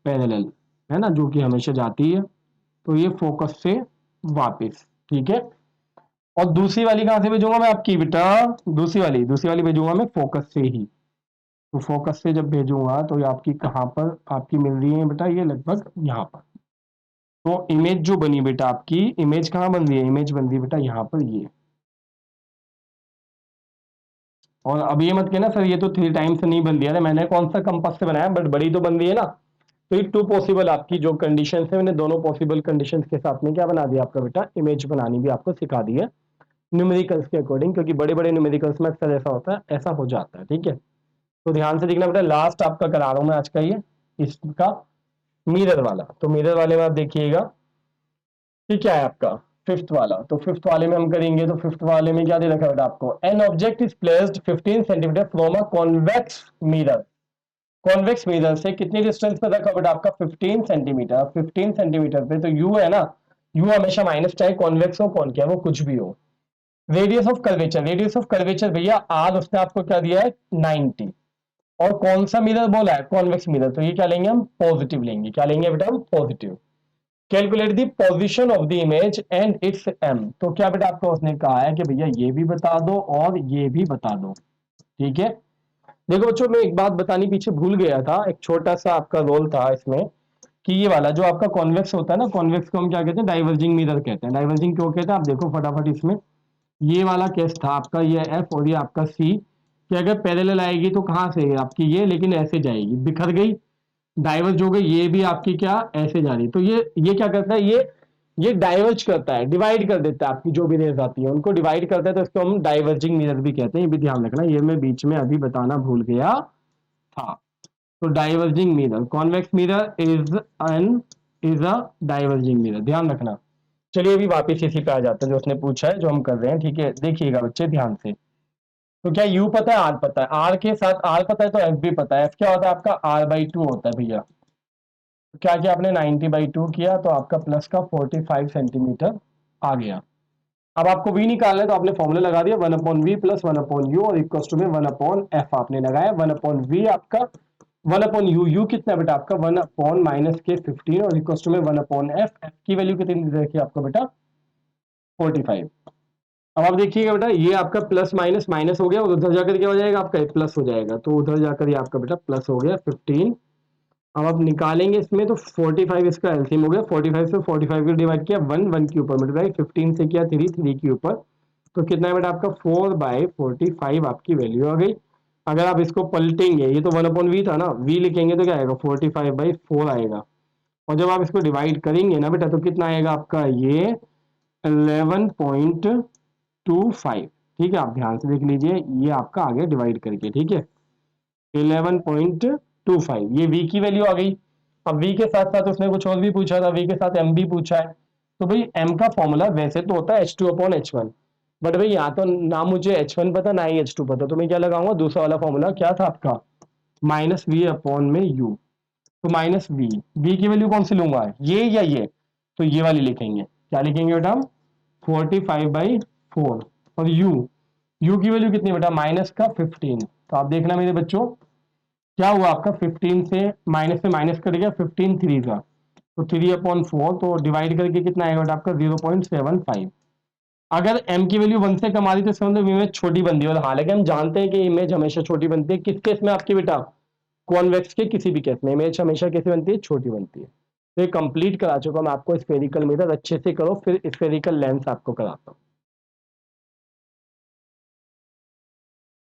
पैरेलल है ना जो कि हमेशा जाती है। तो ये फोकस से वापस ठीक है और दूसरी वाली कहां से भेजूंगा मैं आपकी बेटा दूसरी वाली भेजूंगा मैं फोकस से ही। तो फोकस से जब भेजूंगा तो ये आपकी कहां पर आपकी मिल रही है बेटा ये लगभग यहाँ पर। तो इमेज जो बनी बेटा आपकी इमेज कहाँ बन रही है इमेज बन रही है बेटा यहाँ पर ये। और अब ये मत कहना सर ये तो 3 टाइम्स नहीं बन रही है मैंने कौन सा कंपास से बनाया बट बड़ी तो बन रही है ना। तो ये 2 पॉसिबल आपकी जो कंडीशन है मैंने दोनों पॉसिबल कंडीशंस के साथ में क्या बना दिया आपका बेटा इमेज बनानी भी आपको सिखा दी है न्यूमेरिकल्स के अकॉर्डिंग क्योंकि बड़े बड़े न्यूमेरिकल्स में अक्सर ऐसा होता है ऐसा हो जाता है ठीक है। तो ध्यान से देखना बेटा लास्ट आपका करा रहा हूं मैं आज का ये इसका मिरर वाला तो मिरर वाले में आप देखिएगा कि क्या है आपका फिफ्थ वाला। तो फिफ्थ वाले में हम करेंगे तो फिफ्थ वाले में क्या दे रखा है बेटा आपको an object is placed 15 centimetre from a convex mirror. Convex mirror से कितनी डिस्टेंस पे रखा बेटा आपका 15 सेंटीमीटर 15 सेंटीमीटर पे तो यू है ना यू हमेशा माइनस चाहे कॉन्वेक्स हो कौन क्या वो कुछ भी हो। रेडियस ऑफ कर्वेचर भैया आर उसने आपको क्या दिया है 90 और कौन सा मिरर बोला है कॉन्वेक्स मिरर तो ये क्या लेंगे हम पॉजिटिव लेंगे क्या लेंगे बेटा हम positive. Calculate the position of the image and its M. तो क्या बेटा आपको उसने कहा है कि भैया ये भी बता दो और ये भी बता दो, ठीक है। देखो बच्चों, मैं एक बात बतानी पीछे भूल गया था, एक छोटा सा आपका रोल था इसमें, कि ये वाला जो आपका कॉन्वेक्स होता है ना, कॉन्वेक्स को हम क्या कहते हैं, डाइवर्जिंग मिरर कहते हैं। डाइवर्जिंग क्यों कहते हैं, आप देखो फटाफट इसमें, ये वाला केस था आपका, ये एफ और ये आपका सी, कि अगर पैरेलल आएगी तो कहाँ से आपकी ये, लेकिन ऐसे जाएगी, बिखर गई, डाइवर्ज हो गई, ये भी आपकी क्या ऐसे जा रही है। तो ये क्या करता है, ये डाइवर्ज करता है, डिवाइड कर देता है, आपकी जो भी रेज आती है उनको डिवाइड करता है, तो इसको हम डाइवर्जिंग मिरर भी कहते हैं। ये भी ध्यान रखना, ये मैं बीच में अभी बताना भूल गया था। तो diverging mirror, convex mirror is a diverging mirror, ध्यान रखना। चलिए अभी वापस इसी पे आ जाते हैं जो उसने पूछा है, जो हम कर रहे हैं, ठीक है। देखिएगा बच्चे ध्यान से, तो क्या यू पता है, आर पता है, आर के साथ आर पता है तो एफ भी पता है। एफ क्या होता है आपका, R/2 होता है भैया। तो क्या किया आपने, 90/2 किया, तो आपका प्लस का 45 सेंटीमीटर आ गया। अब आपको वी निकालना है, तो आपने फॉर्मूला लगा दिया 1/v प्लस 1/u और इक्वल टू में 1/f आपने लगाया। 1/v आपका 1/u, यू कितना बेटा आपका 1/-के 15 और इक्वल टू में 1/f। एफ की वैल्यू कितनी दे रखी है आपको बेटा, 45। अब आप देखिएगा बेटा, ये आपका प्लस माइनस माइनस हो गया और उधर जाकर क्या हो जाएगा आपका, प्लस हो जाएगा। तो उधर जाकर ये आपका बेटा प्लस हो गया 15। अब आप निकालेंगे इसमें, तो 45 इसका एलसीएम हो गया, 45 से 45 को डिवाइड किया, 1 के ऊपर मल्टीप्लाई, 15 से किया 3 के ऊपर, तो कितना है बेटा आपका 4/45 आपकी वैल्यू आ गई। अगर आप इसको पलटेंगे, ये तो 1/v था ना, v लिखेंगे तो क्या आएगा 45/4 आएगा। और जब आप इसको डिवाइड करेंगे ना बेटा, तो कितना आएगा आपका ये 11.25, ठीक है। आप ध्यान से देख लीजिए, ये आपका आ गया डिवाइड करके, ठीक है। 11.25, ये v की वैल्यू आ गई। अब v के साथ साथ उसने कुछ और भी पूछा था, v के साथ m भी पूछा है। तो भाई m का फॉर्मूला वैसे तो होता है H2/H1, बट भाई यहाँ तो ना मुझे H1 पता ना ही H2 पता, तो मैं क्या लगाऊंगा, दूसरा वाला फॉर्मूला क्या था आपका, -v/u। तो -v की वैल्यू कौन सी लूंगा, ये या ये, तो ये वाली लिखेंगे। क्या लिखेंगे बेटा हम, 45/4। और u की वैल्यू कितनी बेटा, माइनस का 15। तो आप देखना मेरे बच्चों, क्या हुआ आपका 15 से माइनस कट गया, 15 3 का, तो 3/4, तो डिवाइड करके कितना आएगा बेटा आपका 0.75। अगर m की वैल्यू 1 से कम आ रही तो इसका मतलब इमेज छोटी बनती है, और हालांकि हम जानते हैं कि इमेज हमेशा छोटी बनती है। किस केस में आपकी बेटा, कॉन्वेक्स के किसी भी केस में इमेज हमेशा कैसी बनती है, छोटी बनती है। तो ये कंप्लीट करा चुका मैं आपको स्फेरिकल मिरर, अच्छे से करो, फिर स्फेरिकल लेंस आपको कराता हूँ।